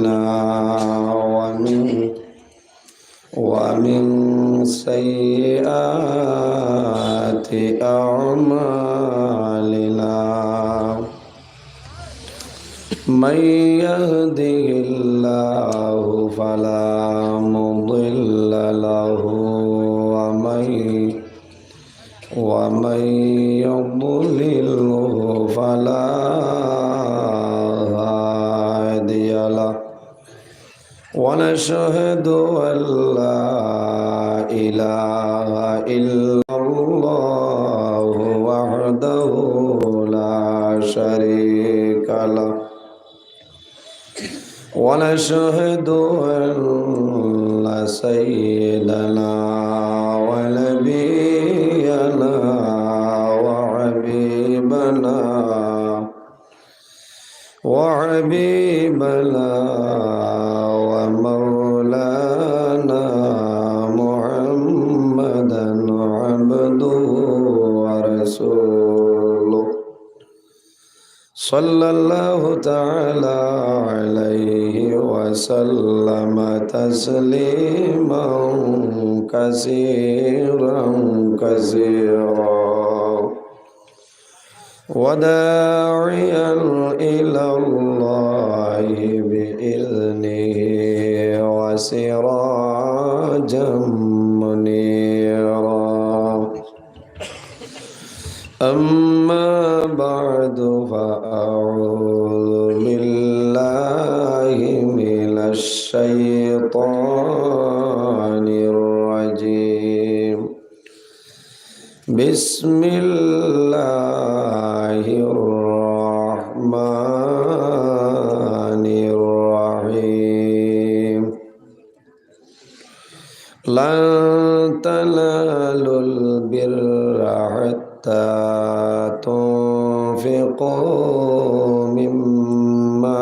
أنفسنا ومن سيئات أعمالنا من يهده الله فلا مضل له ومن يضلله فلا هادي له ونشهد أن لا إله إلا الله وحده لا شريك له ونشهد أن سيدنا ونبينا وحبيبنا ومولانا محمدا عبده ورسوله صلى الله تعالى عليه وسلم تسليما كثيرا وداعيا إلى الله بإذنه وسراجا منيرا أما بعد فأعوذ بالله من الشيطان الرجيم بسم الله الرحمن الرحيم لن تنالوا البر حتى تنفقوا مما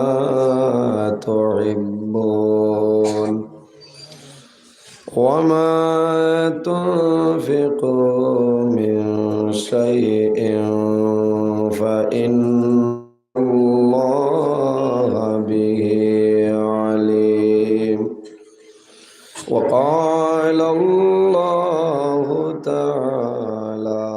تحبون وما تنفقوا من شيء فإن الله به عليم وقال الله تعالى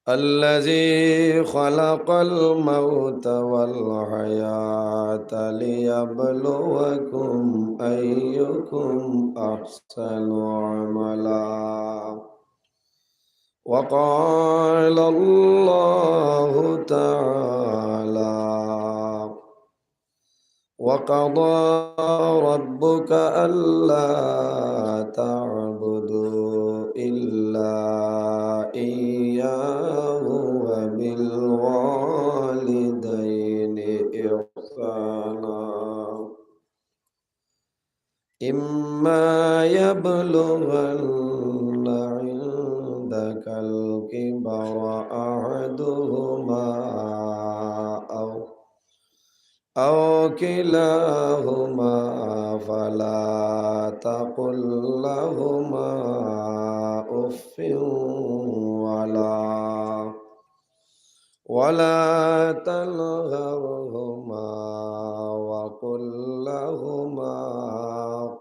الذي خلق الموت والحياة ليبلوكم أيكم أحسن عملا وقال الله تعالى وقضى ربك ألا تعبدوا إلا إياه وبالوالدين إحسانا إما يبلغن عندك الكبر أحدهما أو كلاهما فلا تقل لهما أف ولا تنهرهما وقل لهما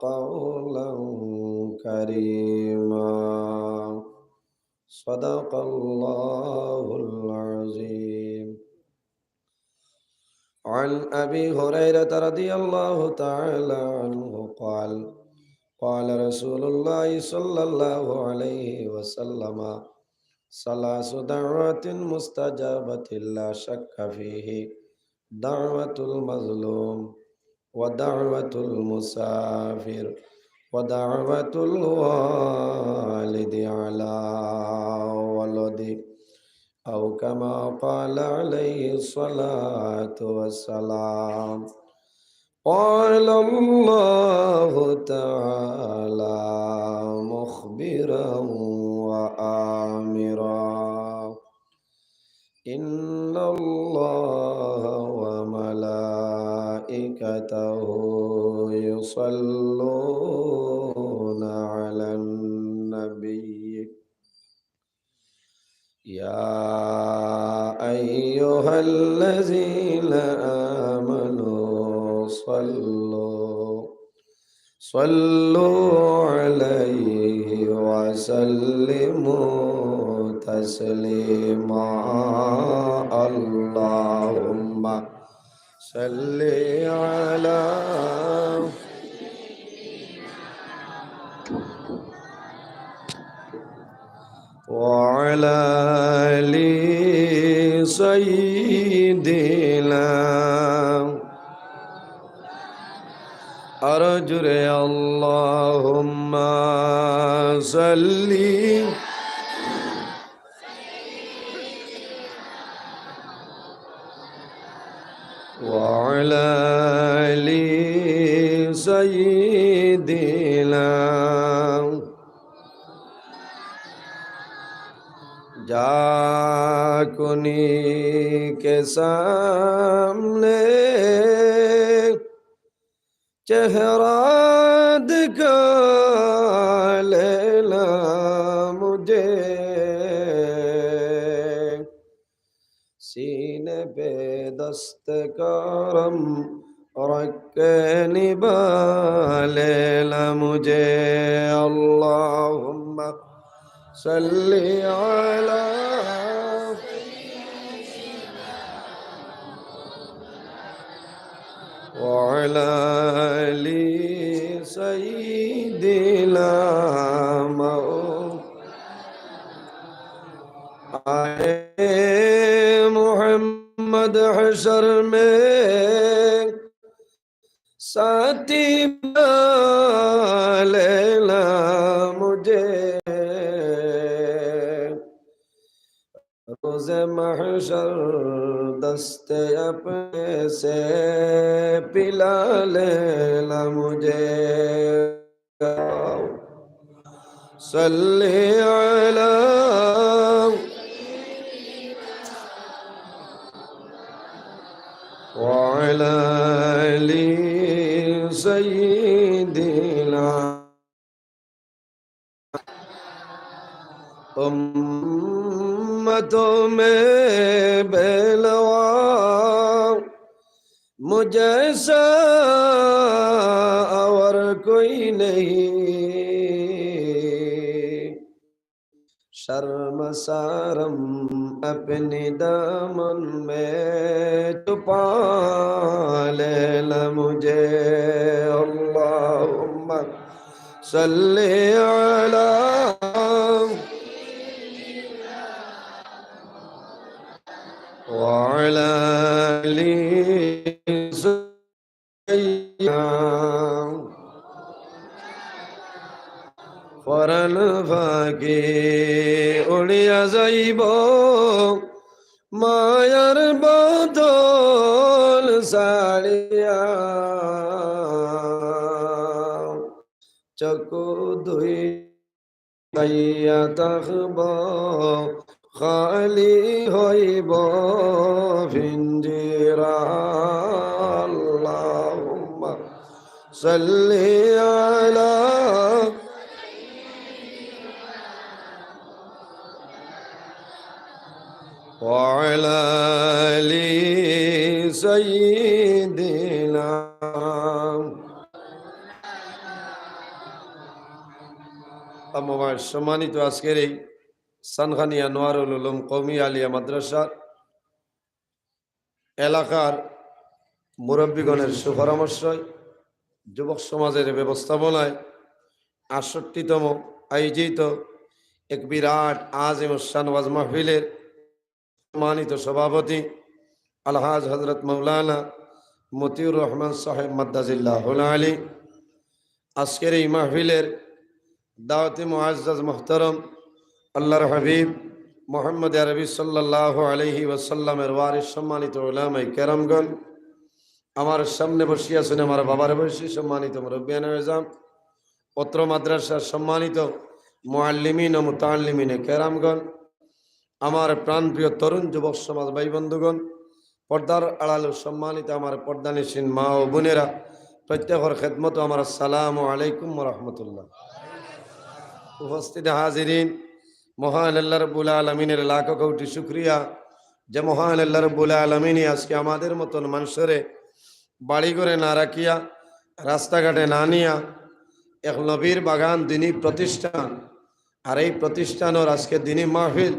قولا كريما صدق الله العظيم. عن أبي هريرة رضي الله تعالى عنه قال قال رسول الله صلى الله عليه وسلم ثلاث دعوات مستجابة لا شك فيه دعوة المظلوم ودعوة المسافر ودعوة الوالد على ولده أو كما قال عليه الصلاة والسلام. قال الله تعالى مخبرا وآمرا إن الله وملائكته يصلون على النبي يا أيها الذين آمنوا صلوا عليه وسلموا تسليما اللهم صل على وعلى آل سيدنا أرجو اللهم صل وعلى آل سيدنا जाकुनी के सामने चेहरा दिखा लेना मुझे सीने पे दस्त करम रख के निभा लेना मुझे अल्लाहुम्मा सल्ली अला वअला आलि सय्यिदिना आए मोहम्मद हशर में साथी बना लेना मुझे रोज़े महशर दस्ते अपने से पिला लेना मुझे सल्ली अला वअला आलि सय्यिदिना उम्मतों में बेलवा मुझैसा और कोई नहीं शर्मसारम अपने दामन में छुपा लेना मुझे अल्लाहुम्मा सल्ली अला वअला आलि सय्यिदिना फरन फाके उड़िया जाइब मायार बदल साड़िया चकु दुई তাইয়া তাকব খালি হইব ফিঞ্জিরা আল্লাহুম্মা সাল্লি আলা وعلى آل سيدنا আমার সম্মানিত আজকের এই সানখানিয়া নোয়ারুল উলুম কওমি আলিয়া মাদ্রাসার এলাকার মুরব্বীগণের সুপরামর্শয় যুবক সমাজের ব্যবস্থাপনায় ৬৮তম আয়োজিত এক বিরাট আজিম শান ওয়াজ মাহফিলের সম্মানিত সভাপতি আলহাজ হযরত মাওলানা মতিউর রহমান সাহেব মাদ্দাজিল্লাহুল আলী আজকের এই মাহফিলের দাওয়াতে মুআজ্জাজ মুহতারাম আল্লাহর হাবিব মুহাম্মদ আরবি সাল্লাল্লাহু আলাইহি ওয়াসাল্লামের ওয়ারিস সম্মানিত উলামায়ে কেরামগণ আমার সামনে বসে আছেন আমার বাবার বয়সী সম্মানিত মুরব্বিয়ান আযম পত্র মাদ্রাসার সম্মানিত মুআল্লিমিন ও মুতাআল্লিমিনে কেরামগণ আমার প্রাণপ্রিয় তরুণ যুবক সমাজ ভাই বন্ধুগণ পর্দার আড়াল সম্মানিত আমার পর্দানিসীন মা ও বোনেরা প্রত্যেকের খেদমত আমার আসসালামু আলাইকুম ওয়া রাহমাতুল্লাহ। উপস্থিত হাজিরিন, মহান আল্লাহ রাব্বুল আলামিনের লাখ কোটি শুকরিয়া যে মহান আল্লাহ রাব্বুল আলামিন আজকে আমাদের মতন মানুষের বাড়ি করে না রাখিয়া, রাস্তাঘাটে না নিয়া এক নবীর বাগান দিনী প্রতিষ্ঠান, আর এই প্রতিষ্ঠানের আজকে দিনী মাহফিল,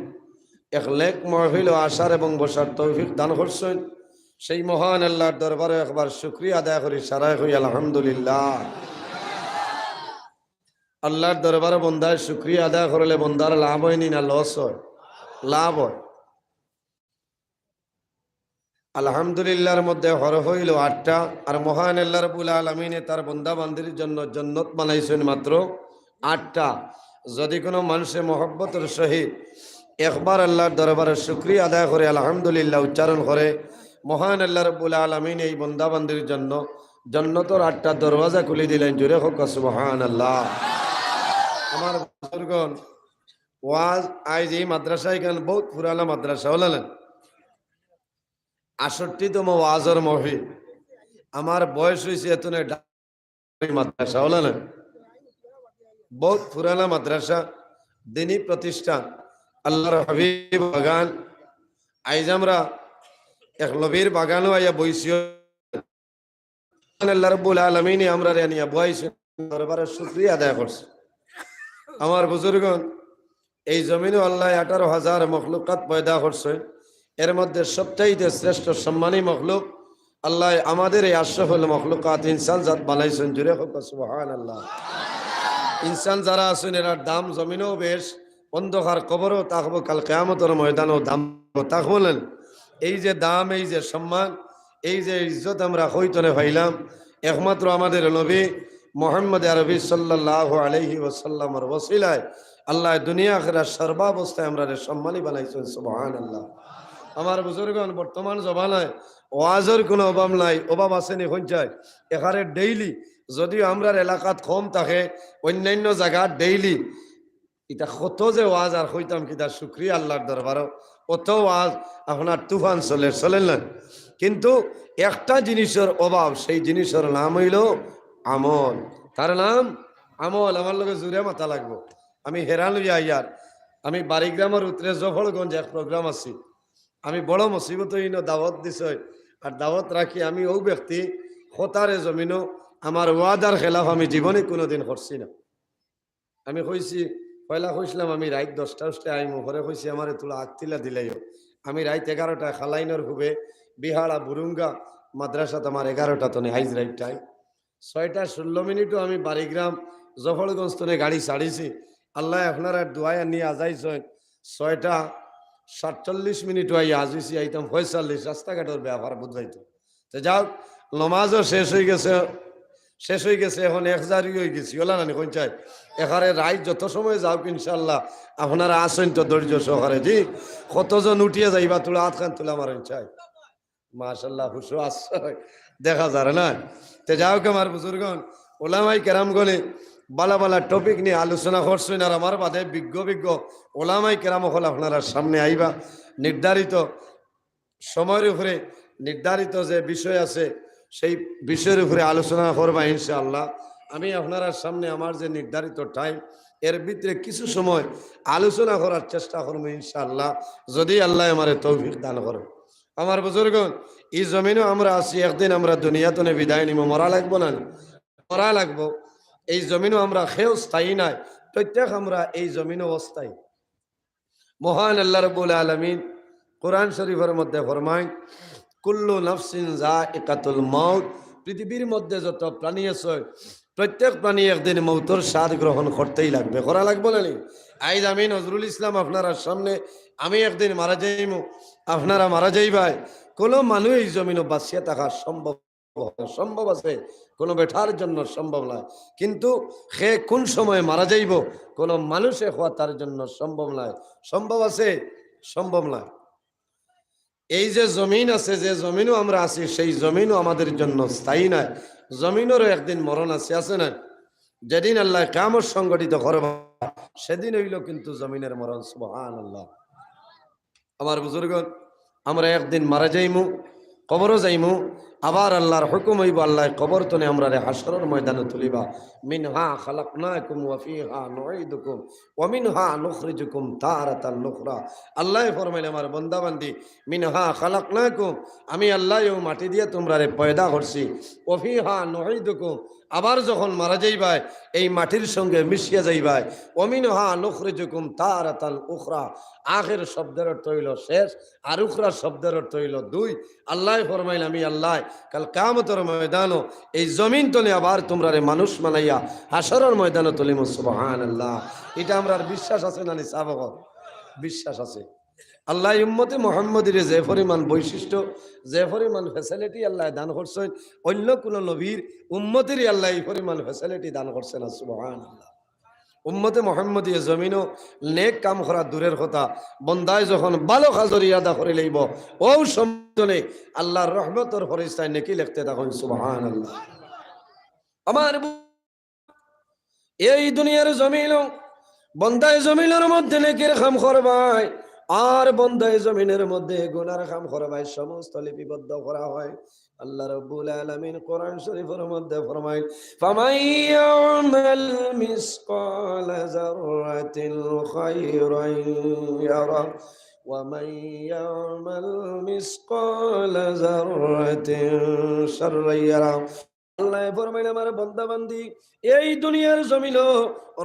এক লেক মাহফিল ও আসার এবং বসার তৌফিক দান করছেন। সেই মহান আল্লাহর দরবারে একবার শুকরিয়া আদায় করি, সারাই হই আলহামদুলিল্লাহ। আল্লাহর দরবারে বন্দায় শুকরিয়া আদায় করলে বন্দার লাভ হয়নি না লস হয়? লাভ হয়। আলহামদুলিল্লাহর মধ্যে হর হইল 8টা, আর মহান আল্লাহ রাব্বুল আলামিনে তার বন্দা বান্দির জন্য জান্নাত বানাইছেন মাত্র 8টা। যদি কোনো মানুষের মহব্বতের সহিত একবার আল্লাহর দরবারে শুকরিয়া আদায় করে আলহামদুলিল্লাহ উচ্চারণ করে, মহান আল্লাহ রাব্বুল আলামিন এই বন্দা বান্দির জন্য জান্নাতের 8টা দরওয়াজা খুলে দিলেন। জোরে হোক সুবহানাল্লাহ। আমার বুজুর্গণ, ওয়াজ আজ এই মাদ্রাসা এখানে বহুত পুরানা মাদ্রাসা হলেন, 68তম ওয়াজর মাহফিল। আমার বয়স হয়েছে এতনে মাদ্রাসা হলেন, বহুত পুরানা মাদ্রাসা, দিনী প্রতিষ্ঠান, আল্লাহর হাবিব বাগান। আইজ আমরা এক নবীর বাগানও আইয়া বইছি। আল্লাহ রাব্বুল আলামিন আমরা নিয়া বইছি, দরবারে শুকরিয়া আদায় করছি। আমার বুজুর্গণ, এই জমিনে আল্লাহ 18,000 মখলুকাত পয়দা করছে। এর মধ্যে সবচাইতে শ্রেষ্ঠ সম্মানী মখলুক আল্লাহ আমাদের এই আশরাফুল মখলুকাত ইনসান জাত বানাইছেন। জুড়ে হোক সুবহানাল্লাহ। ইনসান যারা আছেন এর দাম জমিনেও বেশ, অন্ধকার কবরও থাকবো, কাল কিয়ামতের ময়দানও দাম থাকবেন। এই যে দাম, এই যে সম্মান, এই যে ইজ্জত আমরা হইতনে পাইলাম একমাত্র আমাদের নবী মুহাম্মদ আরবি সাল্লাল্লাহু আলাইহি ওয়াসাল্লামের ওসিলায়। আল্লাহ দুনিয়া আখিরাত সর্বাবস্থায় আমরা সম্মানী বানাইছেন। সুবহানাল্লাহ। আমার বুজুর্গণ, বর্তমান জমানায় ওয়াজের কোনো অভাব নাই। অভাব আছে নি হঞ্চায় এখানে ডেইলি, যদিও আমরা এলাকাত কম থাকে, অন্যান্য জায়গা ডেইলি এটা কত যে ওয়াজ আর হইতাম কিতা শুকরিয়া আল্লাহর দরবারও। কত ওয়াজ আপনার তুফান চলেন না, কিন্তু একটা জিনিসের অভাব, সেই জিনিসের নাম হইল আমল। তার নাম আমল। আমার লোকে জুড়ে মাথা লাগবো। আমি হেরান লইয়া ইয়ার, আমি বাড়িগ্রামের উত্তরে জফরগঞ্জ এক প্রোগ্রাম আছি। আমি বড় মুসিবত দাওয়াত দিছ, আর দাওয়াত রাখি আমি ও ব্যক্তি হতারে জমিনও আমার ওয়াদার খেলাফ আমি জীবনে কোনোদিন করছি না। আমি কইছি, পয়লা কইছিলাম আমি রাত 10টা আইমু, পরে কইছি আমার তোলা আগতিলা দিলাইও। আমি রাত 11টায় খালাইনর হুবে বিহাড়া বুরুঙ্গা মাদ্রাসাত আমার 11টা তনে হাইজ রাইট টাইম। 6টা 16 মিনিটও আমি বাড়িগ্রাম জফরগঞ্জ তনে গাড়ি ছাড়িছি। আল্লাহ আপনার দোয়ায় নিয়ে আজাইছেন। 6টা 47 মিনিটও আই আজিছি, আইতাম 45। রাস্তাঘাটের ব্যাপার বুঝাইতো। তো যাও, নমাজও শেষ হয়ে গেছে, এখন 1000 হয়ে গেছি ওলা নানি কঞ্চাই। এখানে রাত যত সময় যাও ইনশাল্লাহ আপনারা আসেন তো ধৈর্য সহকারে। জি, কতজন উঠিয়ে যাইবা তোলা হাত খান তোলা আমার চাই। মাশাল্লাহ, হুশো আসছে দেখা যারে না। তে যাও আমার বুজুর্গণ, ওলামাই কেরাম গলে বালা বালা টপিক নিয়ে আলোচনা করছেন, আর আমার বাদে বিজ্ঞ ওলামাই কেরাম হল আপনারা সামনে আইবা। নির্ধারিত সময়ের উপরে নির্ধারিত যে বিষয় আছে সেই বিষয়ের উপরে আলোচনা করবা ইনশাআল্লাহ। আমি আপনারা সামনে আমার যে নির্ধারিত টাইম এর ভিতরে কিছু সময় আলোচনা করার চেষ্টা করবো ইনশাআল্লাহ, যদি আল্লাহ আমারে তৌফিক দান করে। আমার বুজুর্গণ, এই জমিনও আমরা আছি, একদিন আমরা দুনিয়াতনে বিদায় নিব। মরা লাগবো না? মরা লাগবো। এই জমিনও আমরা খেয়েও স্থায়ী নাই, প্রত্যেক আমরা এই জমিনও অস্থায়ী। মহান আল্লাহ রাব্বুল আলামিন কোরআন শরীফের মধ্যে ফরমায়, কুল্লু নাফসিন যায়িকাতুল মাউত। পৃথিবীর মধ্যে যত প্রাণী আছে প্রত্যেক প্রাণী একদিন মৌতর স্বাদ গ্রহণ করতেই লাগবে, করা লাগবে না? আইজ আমি নজরুল ইসলাম আপনারা সামনে, আমি একদিন মারা যাইমু, আপনারা মারা যাইবাই। কোনো মানুষ এই জমিনও বাঁচিয়ে থাকা সম্ভব আছে? কোনো বেঠার জন্য সম্ভব নয়। কিন্তু সে কোন সময় মারা যাইব কোনো মানুষে হওয়া তার জন্য সম্ভব নয়। সম্ভব আছে? সম্ভব নয়। এই যে জমিন আছে, যে জমিনও আমরা আছি, সেই জমিনও আমাদের জন্য স্থায়ী নয়। জমিনেরও একদিন মরণ আছে না? যেদিন আল্লাহ কিয়ামত সংগঠিত করবে সেদিন হইল কিন্তু জমিনের মরণ। সুবহানাল্লাহ। আমার বুজুর্গণ, আমরা একদিন মারা যাইমু, কবরও যাইমু। আবার আল্লাহর হুকুম হইব আল্লাহ কবর তনে আমরা রে হাসরের ময়দানে তুলিবা মিনহা খালাকনাকুম ওয়া ফিহা নুঈদুকুম ওয়া মিনহা নুখরিজুকুম তারাতান নুখরা। আল্লাহ ফরমাইলে আমার বান্দা বান্দি মিনহা খালাকনাকুম, আমি আল্লাহ মাটি দিয়ে তোমরা রে পয়দা করছি, ওয়া ফিহা নুঈদুকুম, আবার যখন মারা যাইবাই এই মাটির সঙ্গে মিশিয়া যাইবাই, ওয়া মিনহা নুখরিজুকুম তারাতান উখরা। আখের শব্দের অর্থ হইল শেষ, আর উখরা শব্দের অর্থ হইল দুই। আল্লাহ ফরমাইল আমি আল্লাহ কাল কিয়ামতের ময়দানও এই জমিন তলে আবার তোমরা রে মানুষ বানাইয়া হাসরের ময়দানে তুলিম। সুবহানাল্লাহ। এটা আমরার বিশ্বাস আছে না নিসাবক? বিশ্বাস আছে। আল্লাহ উম্মতে মুহাম্মদীর যে পরিমাণ বৈশিষ্ট্য, যে পরিমাণ ফ্যাসিলিটি আল্লাহ দান করছেন, অন্য কোন নবীর উম্মতেরই আল্লাহ এই পরিমাণ ফ্যাসিলিটি দান করছেন না। সুবহানাল্লাহ। উম্মতে মুহাম্মদী জমিনও নেক কাম করা দূরের কথা, বন্দায় যখন ভালো কাজের ইরাদা করে লইব ও সম্মানে আল্লাহর রহমতের ফেরেশতায় নেকি লিখতে থাকুন। সুবহানাল্লাহ। আমার এই দুনিয়ার জমিনও বন্দায় জমিনের মধ্যে নেকির কাম করবাই, আর বন্দায় জমিনের মধ্যে গুনার কাম করবাই, সমস্ত লিপিবদ্ধ করা হয়। আল্লাহ রাব্বুল আলামিন কোরআন শরীফের মধ্যে ফরমায় ফামাইয়ামাল মিসকালা যাররাতিল খায়রান ইয়ারা ওয়া মাইয়ামাল মিসকালা যাররাতিন শাররান ইয়ারা। আল্লাহ ফরমাইল আমার বান্দা বান্দি এই দুনিয়ার জমিন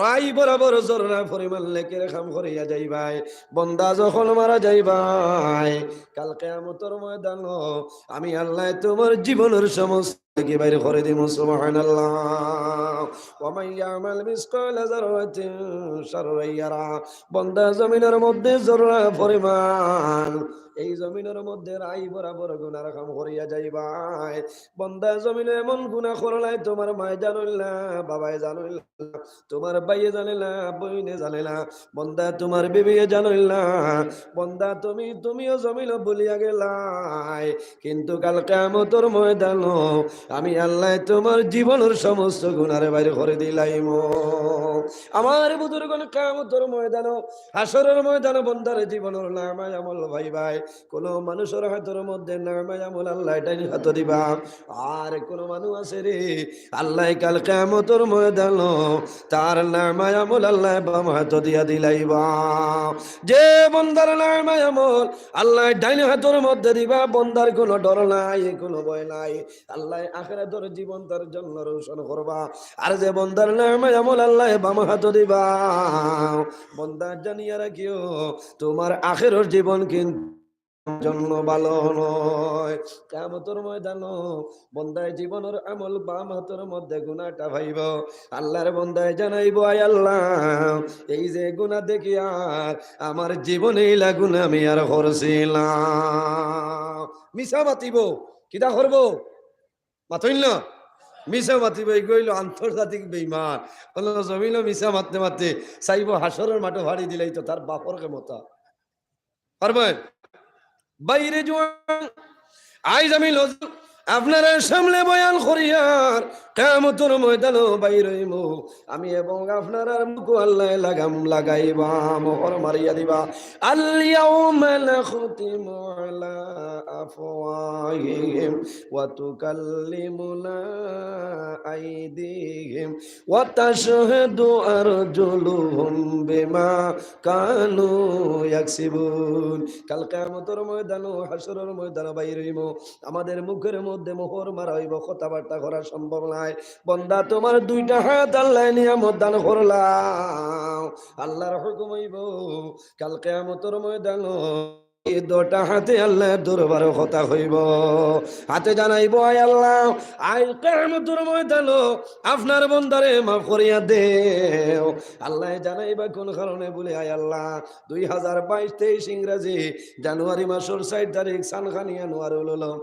রাই বরাবর জররা পরিমাণ লেকের কাম করিয়া যাইবাই, বন্দা যখন মারা যাইবাই কাল কিয়ামতের ময়দান আমি আল্লাহ তোমার জীবনের সমস্ত কি বাইরে করে দিব। সুবহানাল্লাহ। ওয়া মান ইয়ামাল মিসকালা যাররাতিন শাররান ইয়ারা। বন্দা জমিনের মধ্যে জররা পরিমাণ এই জমিনের মধ্যে রাই বরাবর গুনার কাম করিয়া যাইবাই, বন্দা জমিনে এমন গুনাহ করলাই তোমার মায় জানিল না, বাবায় জানিল না, তোমার ভাইয়ে জানিল না, বইনে জানিল না, বন্দা তোমার বিবিয়ে জানিল না, বন্দা তুমিও জমিন বলিয়া গেলাই, কিন্তু কাল কিয়ামতের ময়দান আমি আল্লাহ তোমার জীবনের সমস্ত গুনার বাইরে করে দিলাইম। আমার বুজুর্গণ কিয়ামতের ময়দান হাসরের ময়দান বন্দার জীবনের নামায় আমল ভাই ভাই, কোন মানুষের হাতের মধ্যে নামায় আমল আল্লাহ এটাই হাত দিবা, আর কোন মানুষ আছে রে আল্লাহ কাল কিয়ামতের ময়দান তার নামায় আমল আল্লাহ বাম হাত দিয়া দিলাইবা। যে বন্দার নামায় আমল আল্লাহ ডাইন হাতের মধ্যে দিবা, বন্দার কোনো ডর নাই, কোনো ভয় নাই, আল্লাহ আখিরাতের জীবন তার জন্য রোশন করবা। আর যে বন্দার নামায় আমল আল্লাহ বাম হাত দিবা, বন্দা জানিয়া রাখিও তোমার আখিরাতের জীবন কিন্তু জন্য ভালো নয়। কিয়ামতের ময়দান বন্দায় জীবনের আমল বাম হাতের মধ্যে গুনাহটা ভাইব, আল্লাহর বন্দায় জানাইব আয় আল্লাহ এই যে গুনাহ দেখি আর আমার জীবনে এইলা গুনাহ আমি আর করছিলাম। মিছা মাতিব, কিটা করব? মাতইল না, মিছা মাতিব। এই গইল আন্তর্জাতিক বেঈমান, হলো জমিনও মিছা মারতে মারতে চাইব হাসরের মাঠে ভাড়ি দিলেই তো তার বাপর ক্ষমতা পারবেন বাইরে জোয়ান। আইজ আমি আপনারা সামনে বয়ান করিয়ার কিয়ামতের ময়দানে বাইরে হইমু আমি, এবং আপনারা মুখ আল্লাহ লাগাম লাগাইবা, মোহর মারিয়া দিবা। আল ইয়াউমা নাখতিমু আলা আফওয়াহিহিম ওয়া তুকাল্লিমুনা আইদিহিম ওয়া তাশহাদু আরজুলুহুম বিমা কানু ইয়াকসিবুন। কাল কিয়ামতের ময়দানে হাসরের ময়দানে বাইরে হইমু, আমাদের মুখের মধ্যে মোহর মারা হইব, কথাবার্তা করা সম্ভব নাই। বন্দা তোমার দুইটা হাত আল্লাহ নিয়ামত দান করলাম, আল্লাহর হুকুম হইব কাল কিয়ামতের ময়দানে এই দুটা হাতে আল্লাহ দরবারে কথা হইব, হাতে জানাইব আয় আল্লাহ আই কিয়ামতের ময়দানে আপনার বন্দারে মাফ করিয়া দেও। আল্লাহ জানাইবা কোন কারণে বলে আয় আল্লাহ 2022-23 ইংরেজি জানুয়ারি মাসের 4 তারিখ সানখানিয়া নোয়ারুল উলুম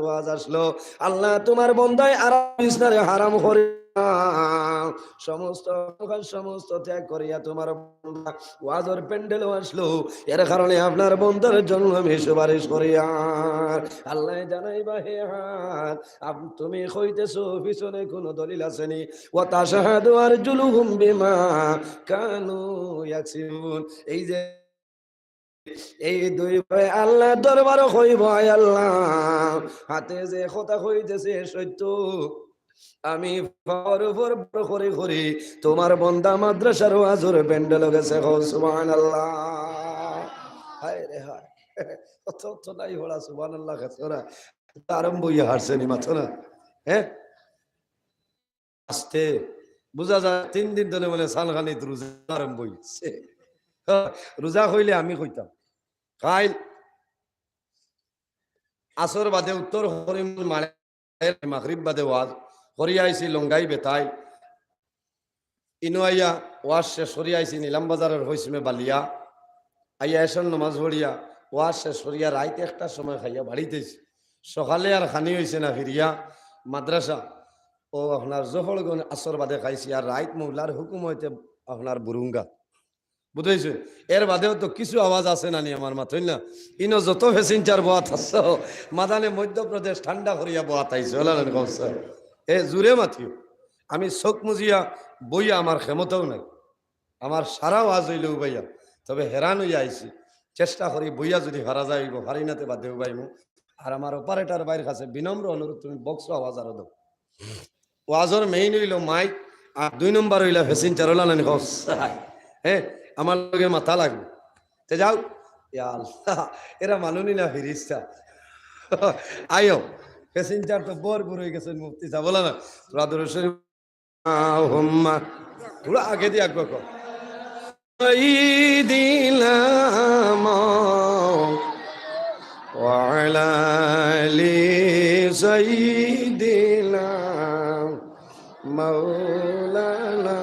ওয়াজ আসলো, আল্লাহ তোমার বন্দায় আরাম ইসনারে হারাম করে সমস্ত ত্যাগ করিয়া তোমার ওয়াজের প্যান্ডেল আসলো, এর কারণে আপনার বন্দার জন্য আমি সুপারিশ করি। আর আল্লাহ জানাইবা হে হাত তুমি কইতেছো পিছনে কোনো দলিল আসেনি, ওয়া তাশহাদু আরজুলুহুম বিমা কানু ইয়াকসিবুন। এই যে এই দুই ভাই আল্লাহ দরবার কইব, আয় আল্লাহ, হাতে যে কথা কইতেছে সত্য, আমি পাওয়ার উপর বড় করে করি তোমার বন্দা মাদ্রাসার ওয়াজের প্যান্ডেল গেছে, সুবহানাল্লাহ। হায় রে হায়, কত তো নাই হলা, সুবহানাল্লাহ খাসরা আরম্ভ হইয়া হারছে নি মাত্র না। হ্যাঁ, আস্তে বুঝা যায় 3 দিন ধরে মানে সালখানি রোজা আরম্ভ হইছে। রোজা হইলে আমি কইতাম কাইল আসর বাদে উত্তর হরিম মারে, মাগরিব বাদে ওয়াজ হরিয়া আইছি লঙ্গাই বেতাই, ইনো আইয়া ওয়াজ শেষ হরিয়া আইছি নিলাম বাজারের হইসমে বালিয়া, আইয়া এসন নমাজ পড়িয়া ওয়াজ শেষ হরিয়া রাইতে একটা সময় খাইয়া বাড়িতেছি। সকালে আর খানি হয়েছে না, ফিরিয়া মাদ্রাসা ও আপনার জহরগঞ্জ আসর বাদে খাইছি, আর রাইত মৌলার হুকুম হইতে আপনার বুরুঙ্গা, বুঝেছে। এর বাদেও তো কিছু আওয়াজ আছে নানি আমার মাথায় না, ইনো যত ফেসিনচার বোয়া থাকছ মাদানে মধ্যপ্রদেশ ঠান্ডা করিয়া বোয়া থাইছে, এ জুড়ে মাথিও আমি চোখ মুজিয়া বইয়া আমার ক্ষমতাও নাই, আমার সারা আওয়াজ হইলেও বাইয়া, তবে হেরান হইয়া আইছি, চেষ্টা করি বইয়া যদি হারা যাইব হারিনাতে বা দেও বাইমু। আর আমার অপারেটর বাইর কাছে বিনম্র অনুরোধ, তুমি বক্স আওয়াজ আরো দাও। ওয়াজর মেইন হইল মাইক, আর 2 নম্বর হইলা ফেসিনচার হলা নানি কস, হ্যাঁ আমার লগে মাথা লাগবে। তে যাও, ইয়া আল্লাহ, এরা মানুনি না ফিরিস্তা। আয়ো প্যাসেঞ্জার তো ভরপুর হয়ে গেছেন, মুফতি সাহেব বলা না তোরা দরুদ শরীফ পুরো আগে দিয়ে আগে কর দিলাম ওয়ালা আলি সাইয়্যিদিনা মাওলানা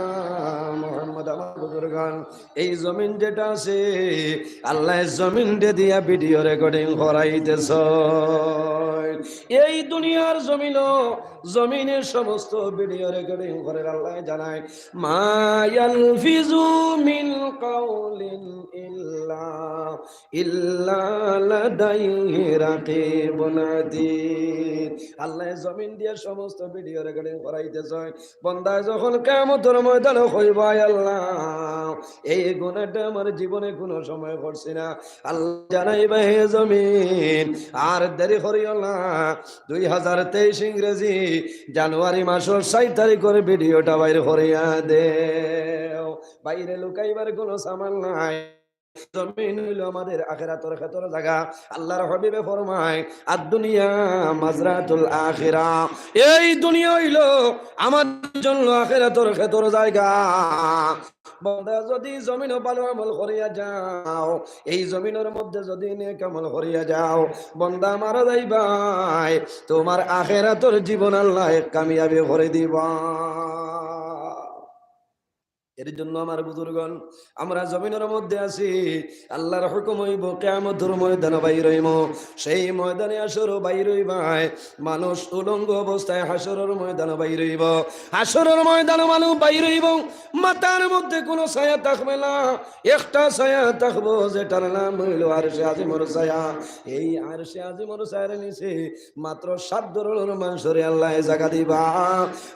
মুহাম্মদ। আমার বুজুর্গান, এই জমিন যেটা আছে আল্লাহ জমিন দিয়া ভিডিও রেকর্ডিং করাইতেছ, এই দুনিয়ার জমিনের সমস্ত ভিডিও রেকর্ডিং করে আল্লাহ জানায়, মা ইয়ালফিজু মিন কাউলিন ইল্লা লাদাইহি রাকিবুন আতীদ। আল্লাহ জমিন দিয়ে সমস্ত ভিডিও রেকর্ডিং করাইতেছে। বান্দা যখন কিয়ামতের ময়দানে কইব, আয় আল্লাহ, এই গুনাহটা আমার জীবনে কোনো সময় করছি না, আল্লাহ জানাইবে, হে জমিন আর দেরি করিও না, 2023 ইংরেজি জানুয়ারি মাসের 6 তারিখের ভিডিওটা বাইরে করিয়া দেও। বাইরে লুকাইবার কোনো সামান নাই, জমিন হইল আমাদের আখিরাতের ক্ষেত্র জায়গা। আল্লাহর হাবিবে ফরমায়, আদ দুনিয়া মাজরাতুল আখিরা, এই দুনিয়া হইল আমাদের জন্য আখিরাতের ক্ষেত্র জায়গা। বান্দা যদি জমিন ভালো আমল করিয়া যাও, এই জমিনের মধ্যে যদি নেক আমল করিয়া যাও, বান্দা মারা যাইবাই, তোমার আখিরাতের জীবন আল্লাহ কামিয়াবি করে দিবা। এর জন্য আমার বুজুর্গণ, আমরা জমিনের মধ্যে আছি, আল্লাহর হুকুম হইব কিয়ামতের ময়দানে বাইর হইব। সেই ময়দানে হাসর বাইর হইবাই, মানুষ উলঙ্গ অবস্থায় হাসরের ময়দানে বাইর হইব। হাসরের ময়দানে মানুষ বাইর হইব, মাথার মধ্যে কোনো ছায়া থাকবে না, একটা ছায়া থাকবো যেটার নাম হইল আরশে আজিমের ছায়া। এই আরশে আজিমের ছায়ার নিচে মাত্র 7 ধরনের মানুষের আল্লাহ জায়গা দিবা।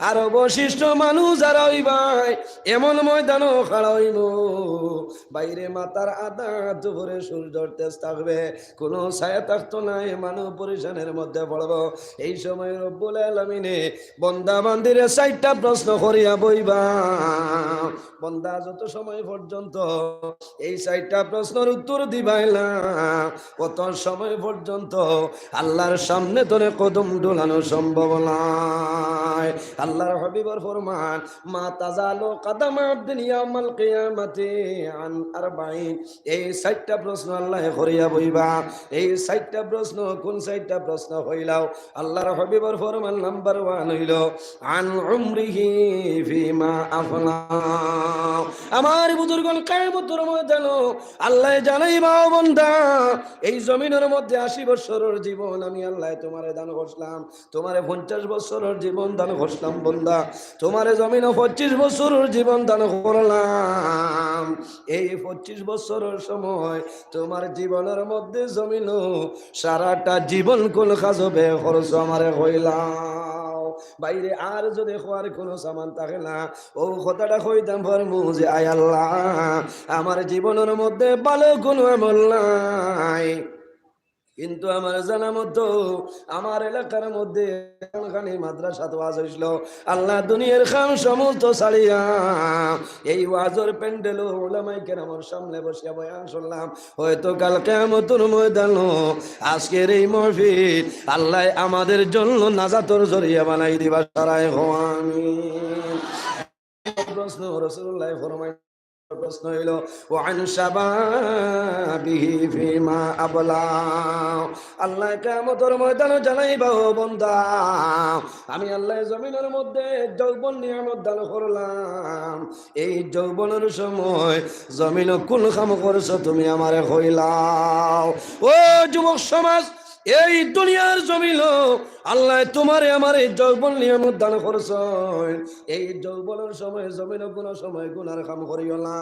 আর অবশিষ্ট মানুষ যারা হইবাই, এমন ময়দানও খাড়া হইব, বাইরে মাথার আধা দুপুরে সূর্যের তেজ থাকবে, কোনো ছায়া থাকতো নাই, মানুষ পরিশানের মধ্যে পড়ব। এই সময় রব্বুল আলামিনে বন্দা বান্দিরে 4টা প্রশ্ন করিয়া বইবা। বন্দা যত সময় পর্যন্ত এই 4টা প্রশ্নের উত্তর দিবাই না, কত সময় পর্যন্ত আল্লাহর সামনে তোরে কদম ডোলানো সম্ভব নয়। আল্লাহর হাবিবর ফরমান, মা তাজালু কাদামা আবদিন ইয়াউমাল কিয়ামাতি আন 40। এই 4টা প্রশ্ন আল্লাহ করিয়া বইবা। এই 4টা প্রশ্ন কোন 4টা প্রশ্ন হইলাও? আল্লাহর হাবিবর ফরমান, নাম্বার 1 হইল আন উমরিহি ফিমা আফনা। আমার বুজুর্গণ, কিয়ামতের ময়দানে আল্লাহ জানাইবা, বান্দা এই জমিনের মধ্যে 80 বছরের জীবন আমি আল্লাহ তোমারে দান করলাম, তোমারে 50 বছরের জীবন দান করলাম। বান্দা তোমারে জমিনে 25 বছরের জীবন দান করলাম। এই 25 বছরের সময় তোমার জীবনের মধ্যে জমিন সারাটা জীবন কোন কাজবে খরচ আমারে হইলাম। বাইরে আর যদি খোয়ার কোনো সামান থাকে না, ও কথাটা কইতাম পারমু যে আয় আল্লাহ, আমার জীবনের মধ্যে ভালো কোনো আমল নাই, কিন্তু আমার জানা মতো আমার এলাকার মধ্যে মাদ্রাসা তো ওয়াজ হইছিল। আল্লাহ দুনিয়ার খাম সমস্ত ছাড়িয়া এই ওয়াজের প্যান্ডেল ওলামায়ে কেরামের সামনে বসিয়া বয়ান শুনলাম। হয়তো কাল কিয়ামতের ময়দানে আজকের এই মাহফিল আল্লাহ আমাদের জন্য নাজাতের জরিয়া বানাই দিবা। সারাই আমিন। প্রশ্ন রাসূলুল্লাহ ফরমায়, প্রশ্ন হইল ওয়ান শাবাবিহি ফিমা আবলা। আল্লাহ কিয়ামতের ময়দানে জানাইবা, ও বান্দা, আমি আল্লাহ জমিনের মধ্যে যৌবন নিয়ামত দান করলাম, এই যৌবনের সময় জমিন কোন কাম করছো তুমি আমারে কইলাও। ও যুবক সমাজ, এই দুনিয়ার জমিন আল্লাহ তোমারে আমার এই যৌবন নিয়ামত দান করছেন, এই যৌবনের সময় জমিন গুনাহ সময় গুনার কাম করিও না।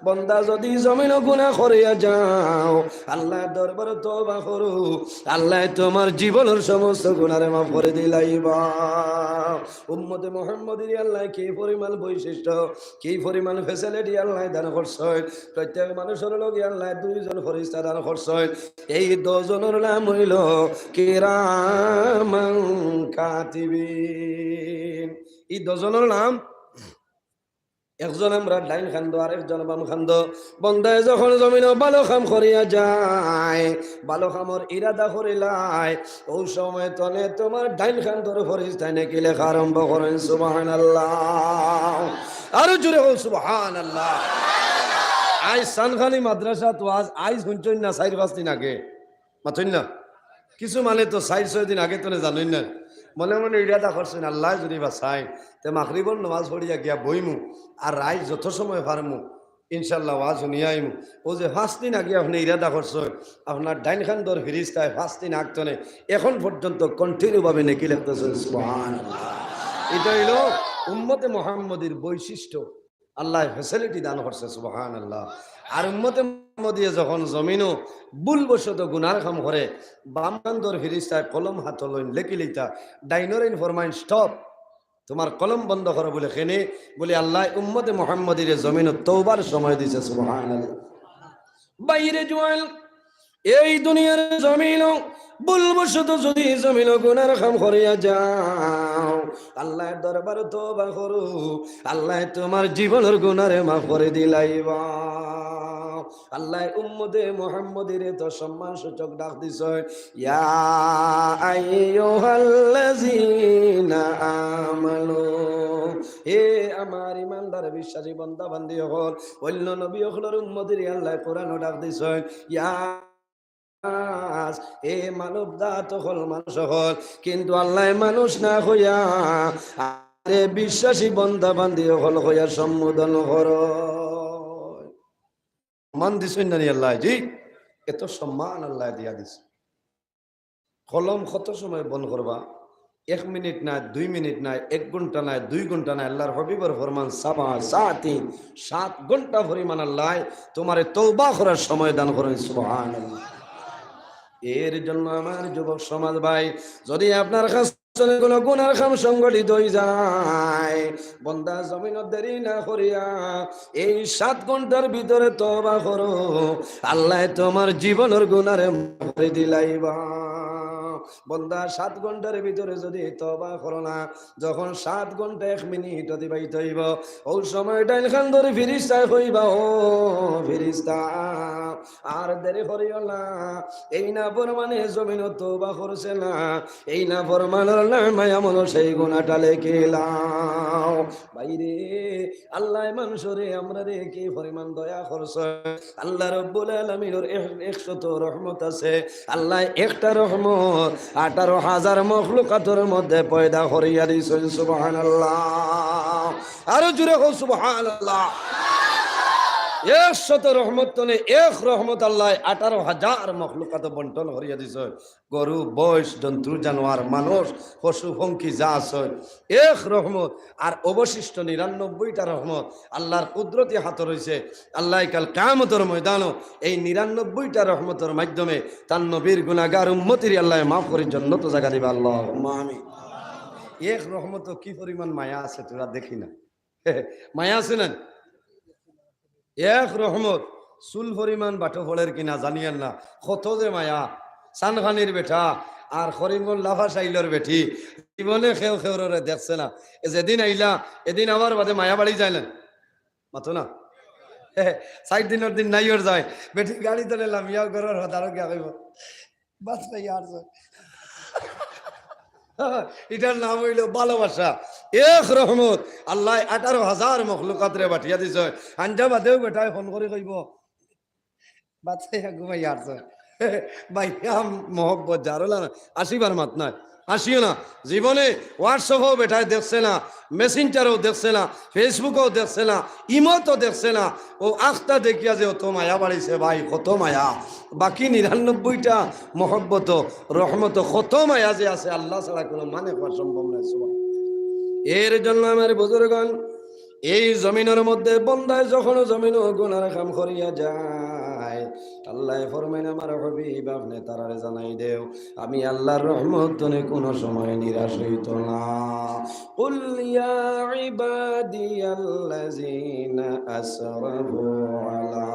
বান্দা যদি জমিন গুনাহ করিয়া যাও, আল্লাহ দরবারে তওবা করো, আল্লাহ তোমার জীবনের সমস্ত গুনারে মাফ করে দিলাইবা। উম্মতে মুহাম্মদের আল্লাহ কি পরিমাণ বৈশিষ্ট্য, কি পরিমাণ ফ্যাসিলিটি আল্লাহ দান করছেন। প্রত্যেক মানুষের লগে আল্লাহ 2 জন ফেরেশতা দান করছেন। এই 2 জনের নাম হইল কিরামান কাতিবিন। এই 2 জনের নাম, একজন আমরা ডাইন খান্দ আর একজন বাম খান্দ। বন্দায় যখন জমিন ভালো কাম করিয়া যায়, ভালো কামর ইরাদা করিলাই, ওই সময় তনে তোমার ডাইন খান্দর ফরিস্তায় নাকি লেখা আরম্ভ করেন সুবহানাল্লাহ। আরো জোরে হোক সুবহানাল্লাহ। আজ সানখানি মাদ্রাসা তো আজ শুনছেন না, 4-5 দিন আগে মাথুন না, কিছু মানে তো 4-6 দিন আগে তো জানেন না, মনে মনে ইরাদা করছেন আল্লাহ যদি বা চাই তে মাগরিবর নামাজ পড়িয়া গিয়া বইমু আর রাত যত সময় পারমু ইনশাল্লাহ ওয়াজ শুনিয়া আইমু। ও যে 5 দিন আগে আপনি ইরাদা করছেন, আপনার ডাইন খান্দর ফিরিস্তায় 5 দিন আগতনে এখন পর্যন্ত কন্টিনিউ ভাবে নেকি লিখতেছেন সুবহানাল্লাহ। এটা হইল উম্মতে মুহাম্মদীর বৈশিষ্ট্য, আল্লাহ ফ্যাসিলিটি দান করছে সুবহানাল্লাহ। আর উম্মতে মুহাম্মদী যখন জমিনও ভুলবশত গুনার কাম করে, বাম কান্দর ফিরিস্তায় কলম হাত লইন লেখি লইতা, ডাইনর ইনফরমাইন স্টপ, তোমার কলম বন্ধ করো বলে খেনে বলে আল্লাহ উম্মতে মুহাম্মদীর জমিন তওবার সময় দিছে সুবহানাল্লাহ। বাইরে জোয়াল এই দুনিয়ার জমিন ভুলবশত যদি জমিন গুনার কাম করিয়া যাও, আল্লাহর দরবারে তওবা করো, আল্লাহ তোমার জীবনের গুনারে মাফ করে দিলাইবা। আল্লাহ উম্মতে মুহাম্মদীর তো সম্মান সূচক ডাক দিছে, ইয়া আইয়ুহাল্লাযীনা আমানু, হে আমার ইমানদার বিশ্বাসী বান্দা বান্দি হল, অন্য নবী হলর উম্মতের আল্লাহ কোরআনও ডাক দিছে, ইয়া এ মানব জাত হল, মানুষ হল, কিন্তু আল্লাহ মানুষ না হইয়া আরে বিশ্বাসী বান্দা বান্দি হল হইয়া সম্বোধন কর। মান দিছেন না আল্লাহ জি, এত সম্মান আল্লাহ দিয়া দিছে। কলম কত সময় বন্ধ করবা? 1 মিনিট নাই, 2 মিনিট নাই, 1 ঘন্টা নাই, 2 ঘন্টা নাই। আল্লাহর হাবিবের ফরমান 7 ঘন্টা পরিমাণ আল্লাহ তোমারে তওবা করার সময় দান করেন সুবহানাল্লাহ। এর জন্য আমার যুবক সমাজ ভাই, যদি আপনার কাছে কোনো গুনার কাম সংগঠিত হয়ে যায়, বান্দা জমিন দেরি না করিয়া এই 7 ঘন্টার ভিতরে তওবা করো, আল্লাহ তোমার জীবনের গুনারে মাফ করে দিলাইবা। বান্দা 7 ঘন্টার ভিতরে যদি তওবা করো না, যখন 7 ঘন্টা 1 মিনিট অতিবাহিত হইব, ওই সময় ডাইন খান ধরে ফিরিস্তায় কইবা, ও ফিরিস্তা আর দেরি করিও না, এই না পরমানে জমিন তওবা করছে না, এই না পরমানের নামায় আমল সেই গুনাহটা লিখে লাও। বাইরে আল্লাহ মানুষরে আমরা রে কি পরিমাণ দয়া করছে। আল্লাহ রাব্বুল আলামিনের 100 রহমত আছে, আল্লাহ একটা রহমত 18,000 মখলুকাতের মধ্যে পয়দা করিয়া দিয়েছেন সুবহানাল্লাহ। আরো জোরে হোক সুবহানাল্লাহ। 18,000 মখলুকাতের মধ্যে পয়দা করিয়া দিয়েছেন সুবহানাল্লাহ। 18,000 মখলুকাতের মধ্যে পয়দা করিয়া দিয়েছেন সুবহানাল্লাহ। আরো জোরে হোক সুবহানাল্লাহ। 18,000 মখলুকাতের মধ্যে পয়দা করিয়া দিয়েছেন সুবহানাল্লাহ। আরো জোরে হোক সুবহানাল্লাহ। একশত রহমত তনে এক রহমত আল্লাহ 18,000 মখলুকাত বন্টন করিয়া দিছে। গরু বয়স জন্তু জানোয়ার মানুষ পশু পঙ্খী যা আছে এক রহমত। আর অবশিষ্ট 99টা রহমত আল্লাহর কুদরতি হাত রয়েছে। আল্লাহ কাল কিয়ামতের ময়দানও এই 99টা রহমতের মাধ্যমে তার নবীর গুনাহগার উম্মতির আল্লাহ মাফ করে জান্নাত জায়গা দিবা আল্লাহুম্মা আমিন। এক রহমত কি পরিমাণ মায়া আছে তোরা দেখি না। মায়া আছে না? এক রহমত চুল পরিমাণ বাটো ফলের কিনা জানিয়েন না কত যে মায়া। সানখানির বেটা আর করিমগঞ্জ লাফা সাইলর বেটি জীবনে খেউ খেউরে দেখছে না। যেদিন আইলা এদিন আমার বাদে মায়া বাড়ি যাইলেন মাতো না। 60 দিনের দিন নাইর যায় বেটি গাড়ি ধরে লামিয়া ঘরের হতারো গিয়া কইব বাস ভাই আর এটার নাম হইল ভালোবাসা। এক রহমত আল্লাহ 18,000 মখলুকাতরে বাটিয়া দিছ। আঞ্জা বাদেও বেটায় ফোন করে কইব বাচ্চা ঘুমাই আসছে ভাইয়া মহব্বত জারলা না আসিবার মাত নাই আসিও না। জীবনে হোয়াটসঅ্যাপও বেটায় দেখছে না, মেসেঞ্জারও দেখছে না, ফেসবুকও দেখছে না, ইমোতো দেখছে না। ও আখটা দেখিয়া যে অত মায়া বাড়িছে ভাই কত মায়া। বাকি 99টা মহব্বত রহমত কত মায়া যে আছে আল্লাহ ছাড়া কোনো মানে হওয়া সম্ভব নয়। এর জন্য আমার বুজুর্গণ এই জমিনের মধ্যে বন্দায় যখন জমিন গুনার কাম করিয়া যায় আল্লাহ ফরমাইন আমার হাবিব আপনি তারারে জানাই দেও আমি আল্লাহর রহমত তনে কোনো সময় নিরাশ হইত না। কুল ইয়া ইবাদিয়াল্লাযিনা আসরাফু আলা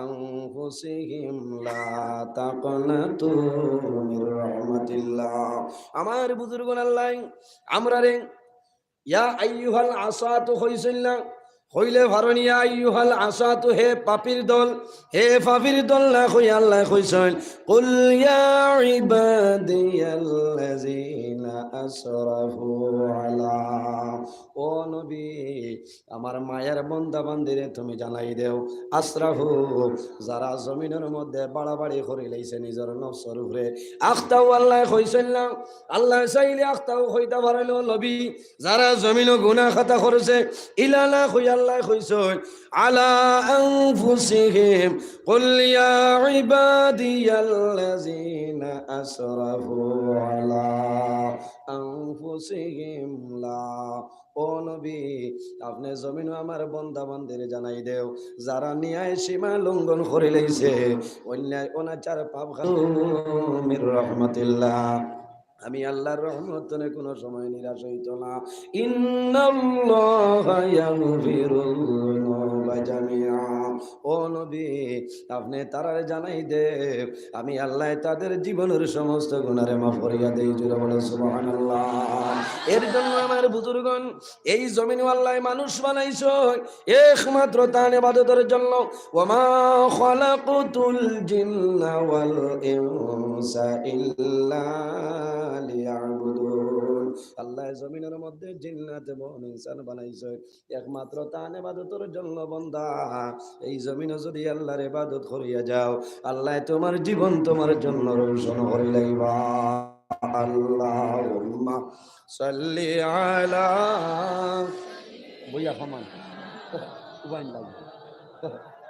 আনফুসিহিম লা তাকনাতু মির রাহমাতিল্লাহ। আমার বুজুর্গণ আল্লাহ আমরা রে ইয়া আইয়ুহাল আসাতু হইছিলা হইলে ভারনিয়া আইয়ুহাল আসাতু হে পাপীর দল, হে পাপীর দল না কই আল্লাহ কইছেন কুল ইয়া ইবাদিয়াল্লাযিনা আসরাফু আলা। ও নবী আমার মায়ের বান্দা বান্দিরে তুমি জানাই দেও আসরাফু যারা জমিনের মধ্যে বাড়াবাড়ি করে লাইছে নিজের নফসের উপরে আখতাও আল্লাহ কইছেন না আল্লাহ চাইলে আখতাও হইতা পারেন নবী যারা জমিন গুনাহ খাতা করেছে ইলালা কই আল্লাহ কইছেন আলা আনফুসিহিম কুল ইয়া ইবাদিয়াল্লাযিনা আসরাফু আলা আনফুসিহিম লা। ও নবী আপনি জমিন আমার বন্দা বান্দিরে জানাই দেও যারা নিয়ায় সীমা লঙ্ঘন করে লইছে অন্যায় অনাচার পাপ মির রাহমাতিল্লাহ আমি আল্লাহর রহমত কোনো সময় নিরাশ হইত না। ইন্নাল্লাহা ইয়াগফিরুল যুনুবা জামিআ। ও নবী আপনি তারারে জানাই দে আমি আল্লাহ তাদের জীবনের সমস্ত গুনারে মাফ করিয়া দেই। জোরে বলো সুবহানাল্লাহ। এর জন্য আমার বুজুর্গণ এই জমিন আল্লাহ মানুষ বানাইছো একমাত্র তার ইবাদতের জন্য। ওয়ামা খালাকুতুল জিন্না ওয়াল ইনসা ইল্লা লিয়াবুদুন। আল্লাহ জমিনের মধ্যে জিন্নাত এবং ইনসান বানাইছে একমাত্র তার ইবাদতের জন্য। বান্দা এই জমিনে যদি আল্লাহর ইবাদত করিয়া যাও আল্লাহ তোমার জীবন তোমার জন্য রোশন করে লাইবা। আল্লাহুম্মা সাল্লি আলা বইয়া খামান উবাইন লাগবে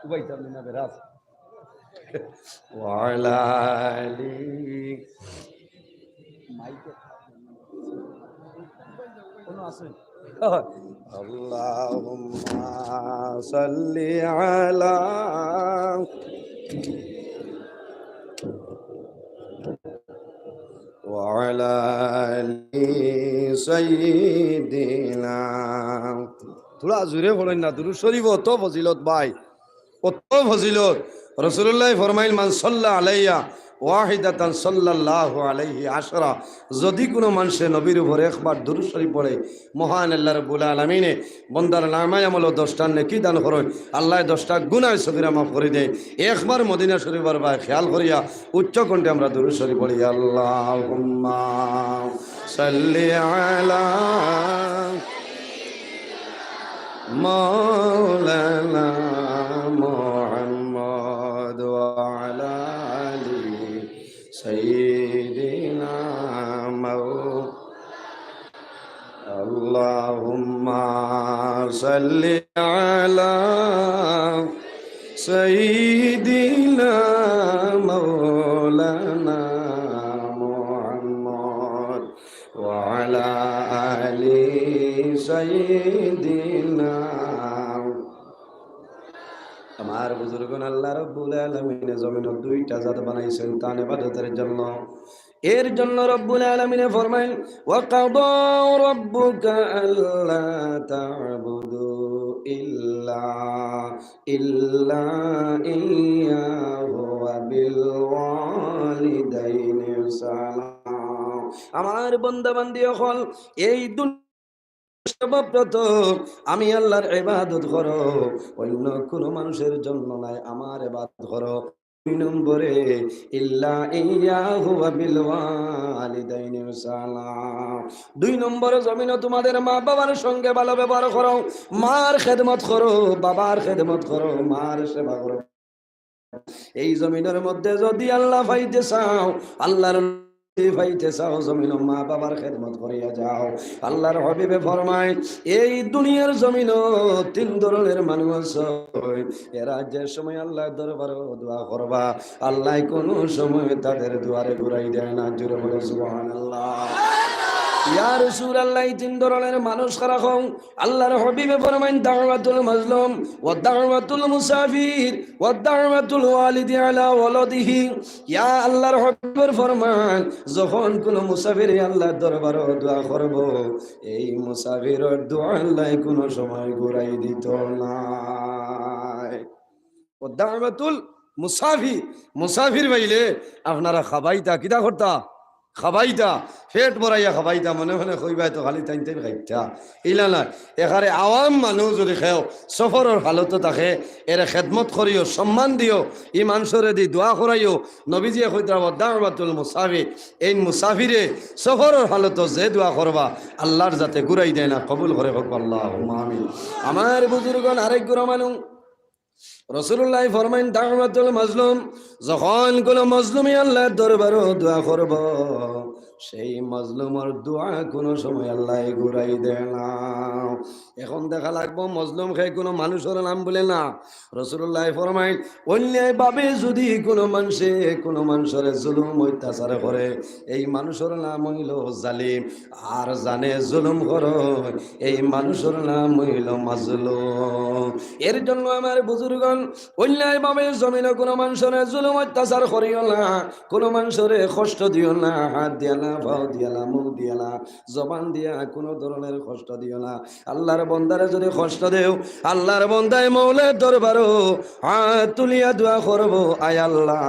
উবাইতে আপনি না বেরাস ওয়া আলা আলি মাইকে কোনো আছে আল্লাহুম্মা সাল্লি আলা ওয়া আলা আলি সাইয়্যিদিনা। থোড়া জোরে বলেন না দুরূদ শরীফ অত ফজিলত ভাই কত ফজিলত। রাসূলুল্লাহ ফরমাইল মান সাল্লা আলাইয়া ওয়াহিদাতান সাল্লাল্লাহু আলাইহি আশরা। যদি কোনো মানুষে নবীর উপর একবার দুরূদ শরীফ পড়ে মহান আল্লাহ রাব্বুল আলামিনে বান্দার নামায় আমল 10টা নেকি দান করেন আল্লাহ 10টা গুনাহ সগীরা মাফ করে দেয়। একবার মদিনা শরীফের ভাই খেয়াল করিয়া উচ্চ কণ্ঠে আমরা দুরূদ শরীফ পড়ি আল্লাহুম্মা সাল্লি আলা মাওলানা মুহাম্মদ ওয়া আলা আলি সাইয়্যিদিনা আল্লাহুম্মা সাল্লি আলা সাইয়্যিদিনা মাওলানা মুহাম্মদ ওয়া আলা আলি সাইয়্যিদিনা। আমার বুজুর্গন আল্লাহ রাব্বুল আলামিন জমিনে দুইটা জাত বানাইছেন তান ইবাদতের জন্য। এর জন্য রব্বুল আলামিন ফরমাইল ওয়া কাদা রাব্বুকা আল্লা তা'বুদু ইল্লা ইয়্যাহু ওয়া বিল ওয়ালিদাইনি ইহসানা। আমার বান্দা বান্দি হল এই সর্বপ্রথম আমি আল্লাহর ইবাদত করো, অন্য কোন মানুষের জন্য নাই, আমার ইবাদত করো। দুই নম্বরে ইল্লা ইয়াহু ওয়া বিল ওয়ালিদাইনি ইহসানা। দুই নম্বরে জমিনে তোমাদের মা বাবার সঙ্গে ভালো ব্যবহার করো, মার খেদমত করো, বাবার খেদমত করো, মার সেবা করো। এই জমিনের মধ্যে যদি আল্লাহ পাইতে চাও, আল্লাহর পাইতে চাও, জমিন মা বাবার খেদমত করিয়া যাও। আল্লাহর হাবিবে ফরমায় এই দুনিয়ার জমিন তিন ধরনের মানুষ আছে, এরা যে সময় আল্লাহর দরবারে দোয়া করবা আল্লাহ কোন সময় তাদের দুয়ারে ঘুরাই দেয় না। জোরে বলে সুবহানাল্লাহ। ইয়া রাসূলুল্লাহ, তিন ধরনের মানুষ কারা হন? আল্লাহর হাবিবে ফরমাইন দাওয়াতুল মাজলুম ওয়া দাওয়াতুল মুসাফির ওয়া দাওয়াতুল ওয়ালিদি আলা ওয়ালাদিহি। ইয়া আল্লাহর হাবিবের ফরমান যখন কোন মুসাফির আল্লাহর দরবারে দোয়া করব, এই মুসাফিরের দোয়া আল্লাহ কোন সময় ঘুরাই দিত না। ওয়া দাওয়াতুল মুসাফির, মুসাফির বাইলে আপনারা খাবাইতা কিদা করতা? খাবাইতা পেট ভরাইয়া খাবাইতা, মনে মনে কইবাই তো খালি টাইম টাইম খাইতা ইলা না। এখানে আওয়াম মানুষ যদি খেও সফরের হালত থাকে এর খেদমত করিও, সম্মান দিও, ই মানুষরে দি দোয়া করাইও। নবীজিয়ে কইতা দাওয়াতুল মুসাফির, এই মুসাফিরে সফরের হালত যে দোয়া করবা আল্লাহর যাতে ঘুরাই দেয় না, কবুল করে হোক আল্লাহুম্মা আমিন। আমার বুজুর্গণ আরেক গুরু মানুষ রাসূলুল্লাহ ফরমাইন দাওয়াতুল মাজলুম, যখন কোন মাজলুমি আল্লাহর দরবারে দোয়া করব সেই মাজলুমের দোয়া কোনো সময় আল্লাহ ঘুরাই দেয় না। এখন দেখা লাগবো মজলুম খাই কোনো মানুষের নাম বলে না। রাসূলুল্লাহ ফরমাইন অন্যায় ভাবে যদি কোনো মানুষের জুলুম অত্যাচার করে এই মানুষের নাম হইল জালিম, আর জানে জুলুম করো এই মানুষের নাম হইল মাজলুম। এর জন্য আমার বুজুর্গণ অন্যায় ভাবে জমিনে কোনো মানুষের জুলুম অত্যাচার করিও না, কোনো মানুষের কষ্ট দিও না, হাত দিয়া না, পাও দিয়া না, মুখ দিয়া না, জবান দিয়া কোনো ধরনের কষ্ট দিও না। আল্লাহর বন্দারে যদি কষ্ট দেও আল্লাহর বন্দায় মৌলার দরবারও হাত তুলিয়া দোয়া করব, আয় আল্লাহ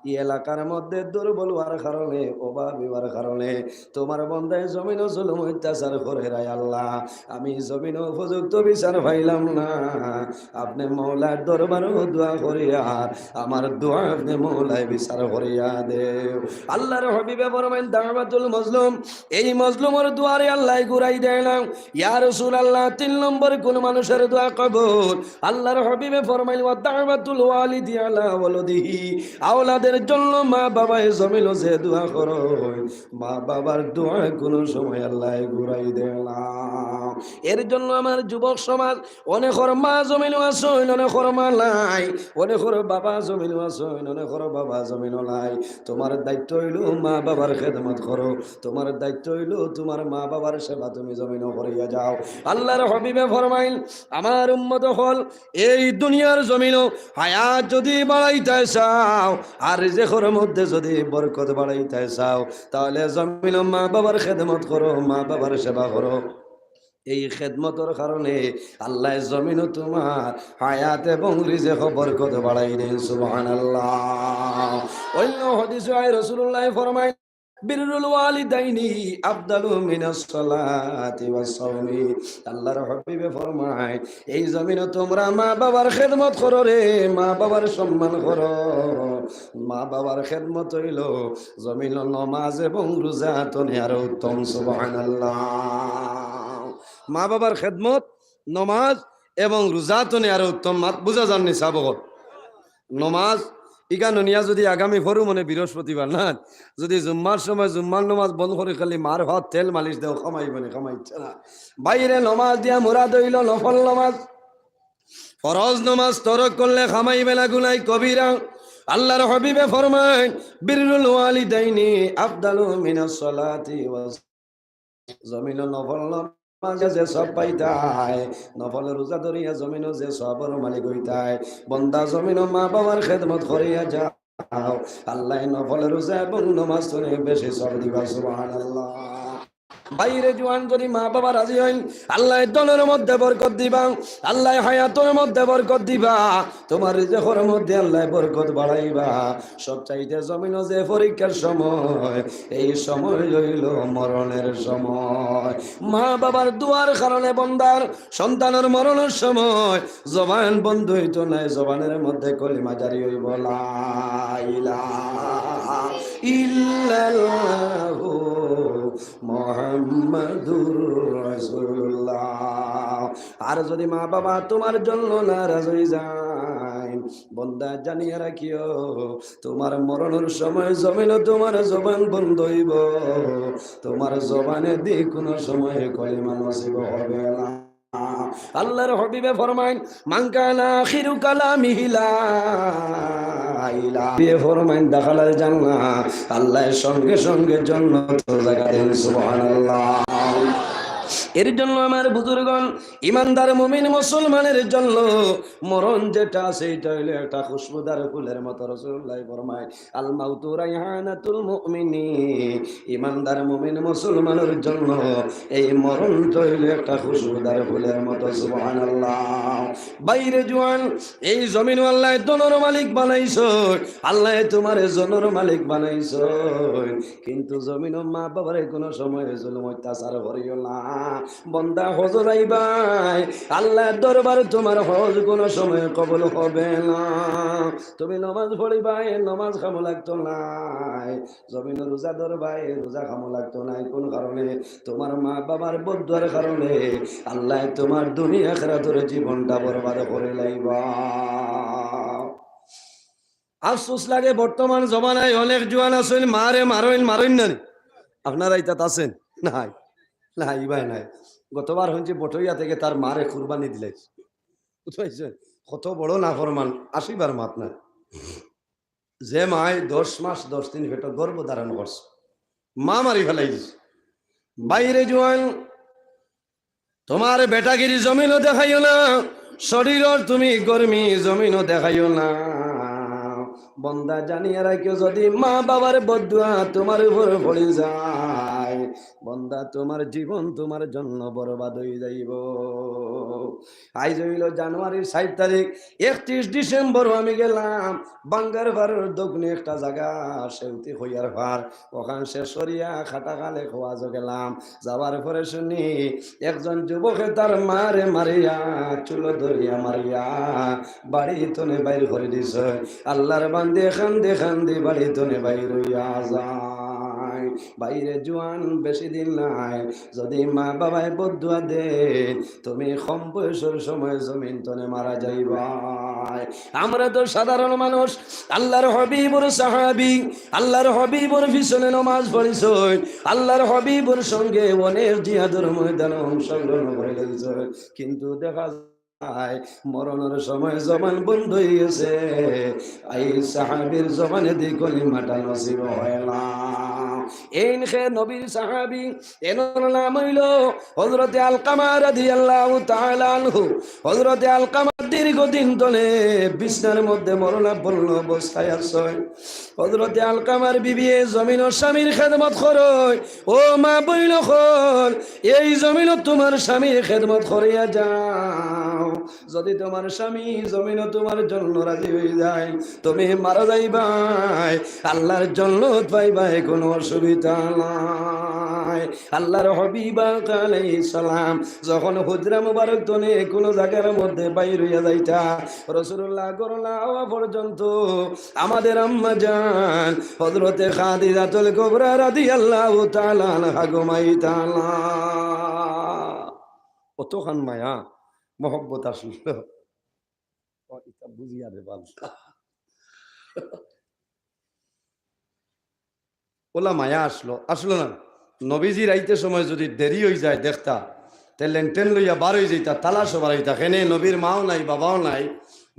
এই এলাকার মধ্যে দুর্বল হওয়ার কারণে, অভাবী হওয়ার কারণে তোমার বন্দায় জমিন জুলুম অত্যাচার করে, আয় আল্লাহ আমি জমিন উপযুক্ত বিচার পাইলাম না, আপনি মৌলার দরবারও দোয়া করিয়া আমার দোয়া আপনি মৌলায় বিচার করিয়া দেও। আল্লাহর হাবিবে ফরমাইন দাওয়াতুল মাজলুম, এই মাজলুমের দুয়ারে আল্লাহ ঘুরাই দেয় না। ইয়া রাসূলুল্লাহ, তিন নম্বর কোন মানুষের দোয়া কবুল। আল্লাহর হাবিবে ফরমাইল ওয়া দাওয়াতুল ওয়ালিদি আলা ওয়ালাদিহি, আওলাদের জন্য মা বাবায়ে জমিল যে দোয়া করো মা বাবার দোয়া কোন সময় আল্লাহ ঘুরাই দেয় না। এর জন্য আমার যুবক সমাজ অনেকের মা জমিন আছে, অনেকের মা নাই, অনেকের বাবা জমিন আছে, অনেকের বাবা জমিন নাই। তোমার দায়িত্ব হইল মা বাবার খেদমত করো, তোমার দায়িত্ব হইল তোমার মা বাবার সেবা তুমি জমিন করিয়া যাও। আল্লাহর হাবিবে ফরমাইল আমার উম্মত হল এই দুনিয়ার জমিন হায়াত যদি বাড়াইতে চাও আর রিজেকের মধ্যে যদি বরকত বাড়াইতে চাও তাহলে জমিন মা বাবার খেদমত করো, মা বাবার সেবা করো। এই খেদমতের কারণে আল্লাহ জমিন তোমার হায়াত এবং রিজেক বরকত বাড়াই দেন। সুবহানাল্লাহ। অন্য হাদিসে রাসূলুল্লাহ ফরমায় বিরুল ওয়ালিদাইনি আফদালু মিনাস সালাতি ওয়াস সাওমি। আল্লাহর হাবিবে ফরমায় এই জমিনে তোমরা মা বাবার খেদমত করো রে, মা বাবার সম্মান করো। মা বাবার খেদমত হইল জমিন নামাজ এবং রোজা তনে আরো উত্তম। সুবহানাল্লাহ। মা বাবার খেদমত নমাজ এবং রোজাতনে আরো উত্তম। মাত বুঝা যাননি সাবগত নমাজ ইগানো নিয়া যদি আগামী ফরু মনে বৃহস্পতিবার না যদি জুম্মার সময় জুম্মার নমাজ বন্ধ করে খালি মার ভাত তেল মালিশ দেও খামাইবে না, খামাইছে না। বাইরে নমাজ দিয়া মুরাদ হইল নফল নমাজ, ফরজ নামাজ তরক করলে খামাইবে না গুনাহ কবিরা। আল্লাহর হাবিবে ফরমায় বিররুল ওয়ালিদাইনি আফদালু মিনাস সালাতি ওয়াস জমিন নফল নামাজে যে সব পাইতায়, নফল রোজা ধরিয়া জমিন যে সবর মালিক হইতায়। বন্দা জমিন মা বাবার খেদমত করিয়া যাও, আল্লাহ নফল রোজা এবং নামাজ ধরে বেশি সব দিবা। সুবহানাল্লাহ। বাইরে জোয়ান যদি মা বাবা রাজি হইন, আল্লাহ দলের মধ্যে বরকত দিবা, আল্লাহ হায়াতের মধ্যে বরকত দিবা, তোমার রিজেকের মধ্যে আল্লাহ বরকত বাড়াইবা। সব চাইতে জমিন যে পরীক্ষার সময়, এই সময় হইল মরণের সময়। মা বাবার দুয়ার কারণে বন্দার সন্তানের মরণের সময় জবান বন্ধ হইতো নাই, জবানের মধ্যে কলিমা জারি হইব লা ইলাহা ইল্লাল্লাহু মুহাম্মাদুর রাসূলুল্লাহ। আর যদি মা বাবা তোমার জন্য নারাজ হয়ে যায়, বন্দা জানিয়ে রাখিও তোমার মরণের সময় জমিন তোমার জবান বন্ধ হইব, তোমার জবানে দিয়ে কোনো সময় কলিমা নসিব হবে না। আল্লাহর হাবিবে ফরমায় মান কানা আখিরু কালামিহি লা ইলাহা ইল্লাল্লাহ ফরমায় দাখালাল জান্নাহ, আল্লাহর সঙ্গে সঙ্গে জান্নাত জায়গা দেন। সুবহানাল্লাহ। এর জন্য আমার বুজুর্গণ, ইমানদার মুমিন মুসলমানের জন্য মরণ যেটা সেইটা হইলো একটা খুশবুদার ফুলের মতো। রাসূলুল্লাহ ফরমায় আল মাউতু রাইহানাতুল মুমিনিন, ইমানদার মুমিন মুসলমানের জন্য এই মরণটা হইলো একটা খুশবুদার ফুলের মতো। সুবহানাল্লাহ। বাইরে জোয়ান, এই জমিন আল্লাহ দনর মালিক বানাইছো, আল্লাহ তোমার জনর মালিক বানাইছো, কিন্তু জমিন মা বাবারে কোনো সময় জুলুম অত্যাচার করিও না। বন্দা হজ যাইবাই, আল্লাহ দরবার তোমার হজ কোনো সময় কবুল হবে না। তুমি নামাজ পড়িবাই, নামাজ খামো লাগতো নাই। জমিন রোজা ধরবাই, রোজা খামো লাগতো নাই। কোন কারণে? তোমার মা বাবার বদুয়ার কারণে আল্লাহ তোমার দুনিয়া আখিরাতের জীবনটা বরবাদ করে লাইবা। আফসোস লাগে বর্তমান জমানায় অনেক জোয়ান আছেন মারে মারইন না। আপনারা ইতাত আছেন? নাই নাই ভাই নাই। গতবার হয়েছে বটইয়া থেকে তার মারে কুরবানি দিলে, বুঝতে কত বড় নাফরমান। 80 বার মাত না, যে মায় 10 মাস 10 দিন পেট গর্ভ ধারণ করছে, মা মারি ফেলাই দিছে। বাইরে জোয়ান, তোমার বেটাগিরি জমিনও দেখাইও না, শরীরের তুমি গরমি জমিনও দেখাইও না। বন্দা জানিয়ে রাখিও যদি মা বাবার বদুয়া তোমার উপর পড়ে যায়, বন্দা তোমার জীবন তোমার জন্য বরবাদ হয়ে যাইব। আজ হইল জানুয়ারির 7 তারিখ, 31 ডিসেম্বর আমি গেলাম বাঙ্গার ভাড়ের দক্ষিণে একটা জায়গা সেউতি হইয়ার ভার, ওখান সে সরিয়া খাটা খালে খোয়াজ গেলাম। যাওয়ার পরে শুনি একজন যুবকে তার মারে মারিয়া চুলো ধরিয়া মারিয়া বাড়ি তনে বাইর করে দিছে। আল্লাহর বান্দে খান্দে বাড়ি তনে বাইর হইয়া যায়। বাইরে জোয়ান বেশি দিন নাই, যদি মা বাবায় বদুয়া দে তুমি কম বয়সের সময় জমিন তনে মারা যাইবা। আমরা তো সাধারণ মানুষ, আল্লাহর হাবিবুর সাহাবী, আল্লাহর হাবিবুর পিছনে নামাজ পড়িছই, আল্লাহর হাবিবুর সঙ্গে অনেক জিহাদের ময়দানে অংশগ্রহণ করে গেছে, কিন্তু দেখা মরণের সময় জবান বন্ধ হয়ে গেছে। এই সাহাবীর জবানে দিয়ে কলিমাটা নসিব হয় না। এই খে নবীর সাহাবী, এনার নাম হইল হযরতে আলকামা রাদিয়াল্লাহু তাআলা আনহু। হযরতে আলকামা দীর্ঘদিন ধরে বিছনার মধ্যে মরণাপন্ন অবস্থায় আছে। হযরতে আলকামার বিবি জমিন ও স্বামীর খেদমত করয়। ও মা বইল হল, এই জমিন তোমার স্বামীর খেদমত করিয়া যাও। যদি তোমার স্বামী জমিন তোমার জন্য রাজি হয়ে যায়, তুমি মারা যাইবাই, আল্লাহর জন্নত পাইবাই, কোনো অসুবিধা নাই। আল্লাহর হাবিব আলাইহিস সালাম যখন হুজরা মুবারক তনে কোন জায়গার মধ্যে বাইর হইয়া যাইতা, রাসূলুল্লাহ করলা হওয়া পর্যন্ত আমাদের আম্মা জান হযরতে খাদিজাতুল কুবরা রাদিয়াল্লাহু তাআলা আনহা ঘুমাইতা। কতখান মায়া মহব্বত আসলো, এটা বুঝিয়া রে বাবা। ওলা মায়া আসলো না। নবীজির আইতে সময় যদি দেরি হয়ে যায় দেখতা, তে লেনটেন লইয়া বার হয়ে যাইতা, তালাশও বার হইতা, হেনে নবীর মাও নাই বাবাও নাই,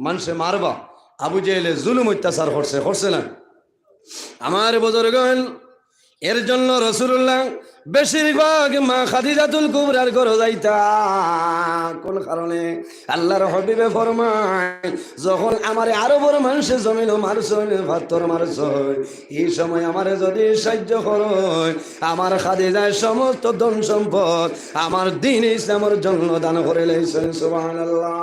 মানুষে মারবা। আবু জেহেলে জুলুম অত্যাচার করছে না? আমার বুজুর্গণ, এর জন্য রাসূলুল্লাহ বেশিরভাগ মা খাদিজাতুল কুবরার ঘরে যাইতা। কোন কারণে? আল্লাহর হাবিবে ফরমায়, যখন আমারে আরবের মানুষে জমিন মারছই, পাথর মারছই, এই সময় আমারে যদি সাহায্য করয়, আমার খাদিজার সমস্ত ধন সম্পদ আমার দ্বীন ইসলামের জন্য দান করে লইছেন। সুবহানাল্লাহ।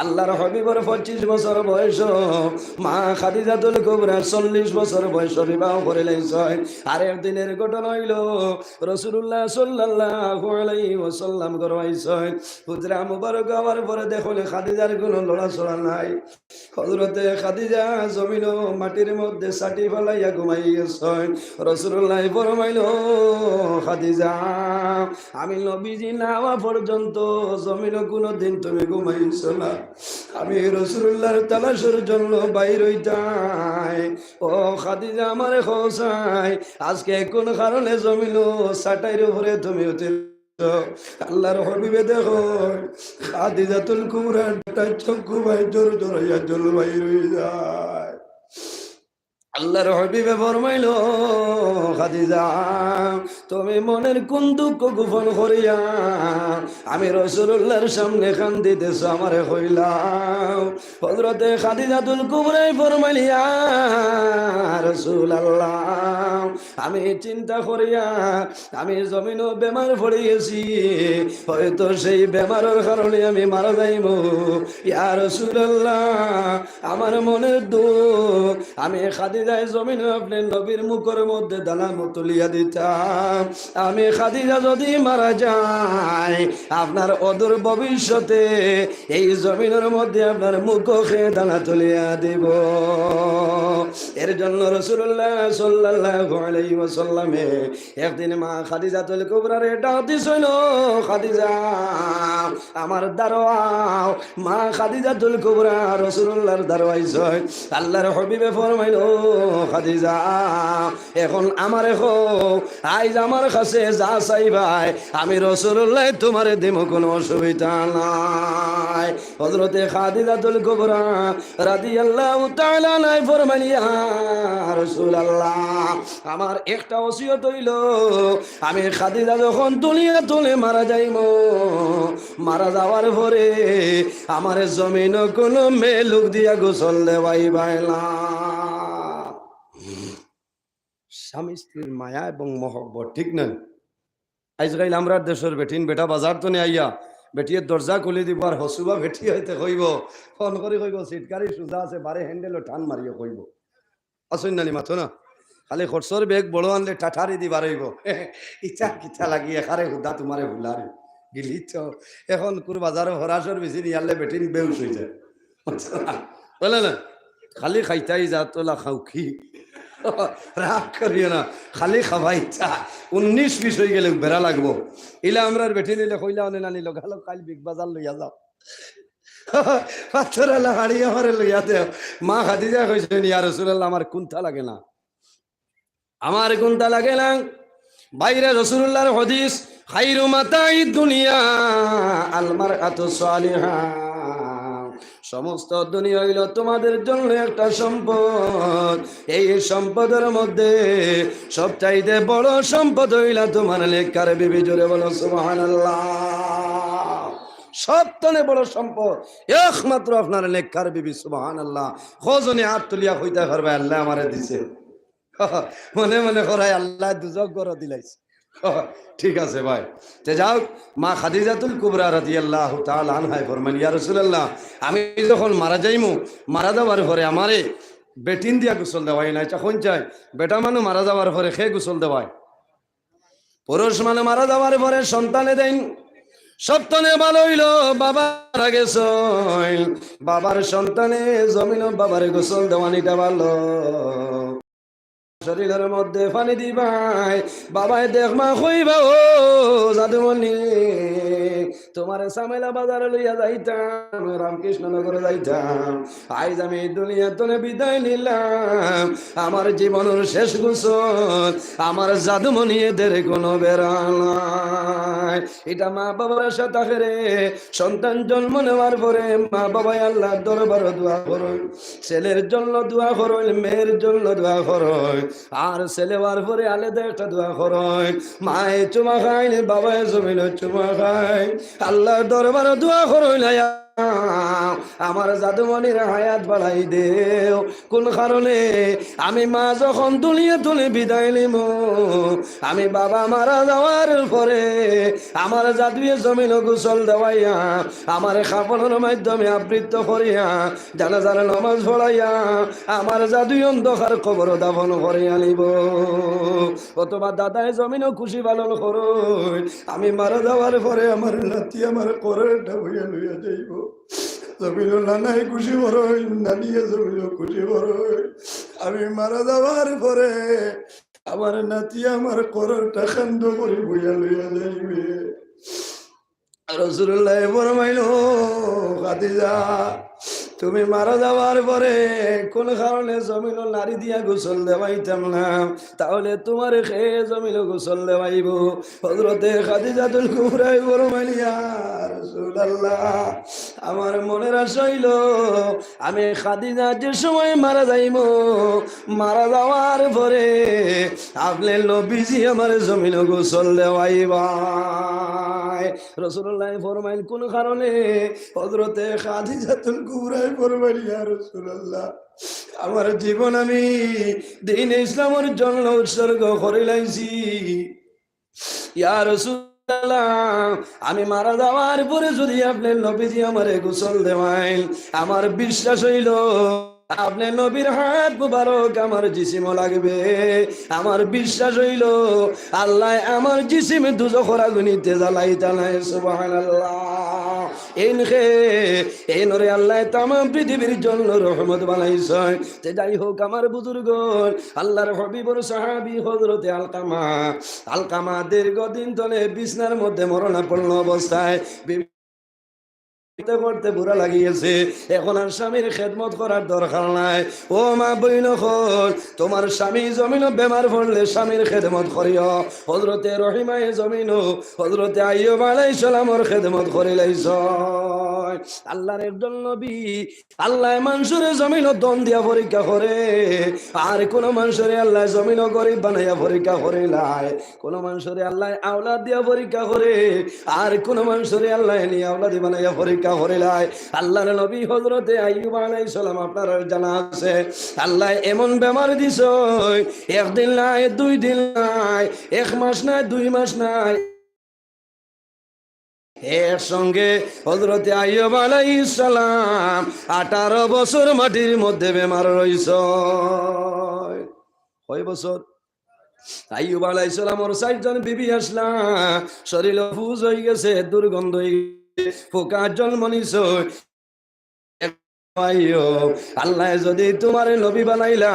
আল্লাহর হাবিবের 25 বছর বয়স, মা খাদিজাতুল কুবরা 40 বছর বয়স বিবাহ করে লইছেন। আর একদিনের ঘটনা হইল, রাসূলুল্লাহ সাল্লাল্লাহু আলাইহি ওয়াসাল্লাম গরওয়াইছেন। হুজরা মুবারক হওয়ার পরে দেখলে খাদিজার কোনো লড়াচড়া নাই। হযরতে খাদিজা জমিন মাটির মধ্যে ছাটি ফেলাইয়া ঘুমাই গেছেন। রাসূলুল্লাহ ফরমাইল, খাদিজা, আমি নবীজি না হওয়া পর্যন্ত জমিন কোনোদিন তুমি ঘুমাইছো না। আমি রাসূলুল্লাহর তালাশের জন্য বাইর হইতাই। ও খাদিজা, আমারে খোঁজাই, আজকে কোন কারণে জমিল ছাটাইর উপরে তুমি আল্লাহর হাবিবে দেখো খাদিজাতুল কুবরা চক্ষু ভাই জোর জোর হইয়া জল বাইর হয়ে যায়। আল্লাহর হাবিবে ফরমাইল, খাদিজা, তুমি মনের কোন দুঃখ গোপন করিয়া আমি রাসূলুল্লাহর সামনে কান্দিতেছ আমারে কইলাও। হযরতে খাদিজাতুল কুবরা ফরমাইল, ইয়া রাসূলুল্লাহ, আমি চিন্তা করিয়া আমি জমিন বেমার পড়ে গেছি, হয়তো সেই বেমারের কারণে আমি মারা যাইব। ইয়া রাসূলুল্লাহ, আমার মনের দুঃখ, আমি খাদিজায় জমিন আপনি নবীর মুখের মধ্যে দালাম তুলিয়া দিতাম। আমি খাদিজা যদি মারা যায়, আপনার অদূর ভবিষ্যতে এই জমিনের মধ্যে আপনার মুখ খেয়ে দানা তুলিয়া দিব। এর জন্য রাসূলুল্লাহ সাল্লাল্লাহু আলাইহি ওয়াসাল্লামে একদিন মা খাদিজাতুল কুবরার ডাক দিছিল, খাদিজা আমার দারোয়াও। মা খাদিজাতুল কুবরা রাসূলুল্লাহর দারোয়াইছে। আল্লাহর হাবিবে ফরমাইল, খাদিজা, এখন আমারে কও, আইজ আমার কাছে যা চাইবাই আমি রাসূলুল্লাহ তোমারে দেব, কোনো অসুবিধা নাই। হযরতে খাদিজাতুল কুবরা রাদিয়াল্লাহু তাআলা আনহা ফরমাইল, ইয়া রাসূলুল্লাহ, আমার একটা ওসিয়ত হইল, আমি খাদিজা যখন দুনিয়া তুলে মারা যাইব, মারা যাওয়ার পরে আমার জমিন কোনো মেয়ে লোক দিয়া গোসল দেওয়াইবাই না। স্বামী স্ত্রীর মায়া এবং মহব্বত ঠিক না? আজকাল আমরা দেশের বেটিন বেটা বাজার তো নিয়ে আইয়া বেটির দরজা খুলে দিব, আর হসুবা বেটি হইতে কইব, ফোন করে কইব সিটকারি সোজা আছে, বারে হ্যান্ডেলও টান মারিয়ে কইব। আসুন নানি মাথো না, খালি খরচর বেগ বড় আনলে টাঠারি দি বাড়াইব। ইচ্ছা কিচ্ছা লাগিয়ে খারে হুদা তোমারে হুলারে গিলি তো। এখন কোন বাজারে হরাসর বেশি নিয়ে আনলে বেটিন বেউস হয়ে যায়, বলে না? খালি খাইতাই যা তোলা খাও কি, রাগ করিও না, খালি খাওয়া ইচ্ছা। 19-20 হয়ে গেলে বেড়া লাগবো। ইলা আমরা বেটি নিলে কইলা অনে নানি লগালো, কাল বিগ বাজার লইয়া যাও, পাথরালা হাড়ি আমারে লইয়া দেও। মা খাদিজা কইছেন, ইয়া রাসূলুল্লাহ, আমার কুন্থা লাগে না, আমার কুন্থা লাগে না। বাইরে রাসূলুল্লাহর হাদিস, খায়রু মাতাই দুনিয়া আল মারআতু সালিহা, সমস্ত দুনিয়া হইল তোমাদের জন্য একটা সম্পদ। এই সম্পদের মধ্যে সবচাইতে বড় সম্পদ হইল তোমার নেককার বিবি। জোরে বলো সুবহানাল্লাহ। সবথেকে বড় সম্পদ একমাত্র আপনার নেককার বিবি। সুবহানাল্লাহ। খোঁজনে হাত তুলিয়া হইতে পারবে, আল্লাহ আমারে দিছে। মনে মনে করাই আল্লাহ দুজক গড় দিলাইছে। ঠিক আছে ভাই, তে যাও। মা খাদিজাতুল কুবরা রাদিয়াল্লাহু তাআলা আনহা ফরমান, ইয়া রাসূলুল্লাহ, আমি যখন মারা যাইমু, মারা যাওয়ার পরে আমারে বেটিন দিয়া গোসল দেওয়াই না। এখন চাই বেটা মানুষ মারা যাওয়ার পরে খে গোসল দেওয়ায়? পুরুষ মানে মারা যাওয়ার পরে সন্তানে দেন। সন্তানে ভালো হইল, বাবা মারা গেছে, বাবার সন্তানে জমিন বাবার গোসল দেওয়ানিটা ভালো। শরীরের মধ্যে পানি দিবাই, বাবাই দেখমা কইবা, ও জাদুমণি তোমার সামেলা বাজারে লইয়া যাইতাম, রামকৃষ্ণনগরে যাইতাম। আজ আমি দুনিয়া তোলে বিদায় নিলাম, আমার জীবনের শেষ গোসল, আমার জাদুমণি এদের কোনো বেড়াল নাই। এটা মা বাবার সাথে রে, সন্তান জন্ম নেওয়ার পরে মা বাবা আল্লাহর দরবারে দোয়া করুন, ছেলের জন্য দোয়া করুন, মেয়ের জন্য দোয়া করুন, আর ছেলে হওয়ার পরে আলাদা একটা দোয়া করুন। মায়ে চুমা খায়, বাবায় জমিন চুমা খায়, আল্লাহর দরবারে দোয়া করুন, আমার জাদুমণির হায়াত বাড়াই দেও। কোন কারণে আমি মা যখন দুনিয়া তুলে বিদায় নিব, আমি বাবা মারা যাওয়ার পরে আমার জাদুয়ে জমিন গোসল দেওয়াইয়া, আমার কাপড়ের মাধ্যমে আবৃত্ত করিয়া, জানাজার নামাজ পড়াইয়া, আমার জাদুই অন্ধকার কবর দাফন করে আনিব। অথবা দাদায় জমিনও খুশি পালন করো, আমি মারা যাওয়ার পরে আমার নাতি আমার কোরআনটা বইয়া লইয়া যাইব। জমিনও নানাই খুশি করই, নানিয়ে জমিনও খুশি করই। আমি মারা যাওয়ার পরে আমার নাতি আমার কোরআনটা খান্দ করে বইয়া লইয়া যাইবে। রাসূলুল্লাহ ফরমাইলো, খাদিজা তুমি মারা যাওয়ার পরে কোন কারণে জমিন নারী দিয়া গোসল দেওয়াইতাম না, তাহলে তোমার খেয়ে জমিন গোসল দেওয়াইব। হযরতে খাদিজাতুল কুবরা ফরমাইলেন, ইয়া রাসূলুল্লাহ, আমার মনের আশা হইল আমি খাদিজা যে সময় মারা যাইব, মারা যাওয়ার পরে আপনি নবীজি আমার জমিন গোসল দেওয়াইবা। রাসূলুল্লাহ ফরমাইল কোন কারণে? হযরতে খাদিজাতুল কুবরা ফরমাইল, ইয়া রাসূলুল্লাহ, আমার জীবন আমি দ্বীন ইসলামের জন্য উৎসর্গ করে লাইছি। ইয়া রাসূলুল্লাহ, আমি মারা যাওয়ার পরে যদি আপনি নবীজি আমারে গোসল দেওয়াইন, আমার বিশ্বাস হইল আপনি নবীর হাত মুবারক আমার জিসিম লাগবে। আমার বিশ্বাস হইল আল্লাহ আমার জিসিম দুজখের আগুনিতে জ্বালাইতা নাই। সুবহানাল্লাহ। এই নরে আল্লাহ তাম পৃথিবীর জন্য রহমত বানাইছে। তে যাই হোক আমার বুজুর্গ, আল্লাহর হবিবর সাহাবী হযরতে আলকামা দীর্ঘদিন ধরে বিছনার মধ্যে মরণাপন্ন অবস্থায় করতে বুড়া লাগিয়েছে, এখন আর স্বামীর খেদমত করার দরকার নাই। ও মা বইন, তোমার স্বামী জমিন বেমার পড়লে স্বামীর খেদমত করিও। হযরতে রহিমায়ে জমিন হযরতে আইয়ুব আলাইহিস সালামের খেদমত করে লাইছ। আল্লাহর একজন নবী, আল্লাহ মানুষের জমিন দন দিয়া পরীক্ষা করে, আর কোন মানুষের আল্লাহ জমিন গরিব বানাইয়া পরীক্ষা করে লাই। কোন মানুষের আল্লাহ আওলাদ দিয়া পরীক্ষা করে, আর কোন মানুষের আল্লাহ নিয়ে আওলাদি বানাইয়া পরীক্ষা করে লাই। আল্লাহর নবী হযরতে আইয়ুব আলাইহিস সালাম আপনার জানা আছে, আল্লাহ এমন বেমার দিছ, একদিন নাই, 2 দিন নাই, 1 মাস নাই, 2 মাস নাই, এর সঙ্গে হযরতে আইয়ুব আলাইহিস সালাম 18 বছর মাটির মধ্যে বেমার রইছ। কয় বছর? আইয়ুব আলাইহিস সালামের 4 জন বিবি আসলা, শরীর ফুজ হয়ে গেছে, দুর্গন্ধ হয়ে গেছে, পোকা জন্ম নিছ। আল্লাহ যদি তোমার নবী বানাইলা,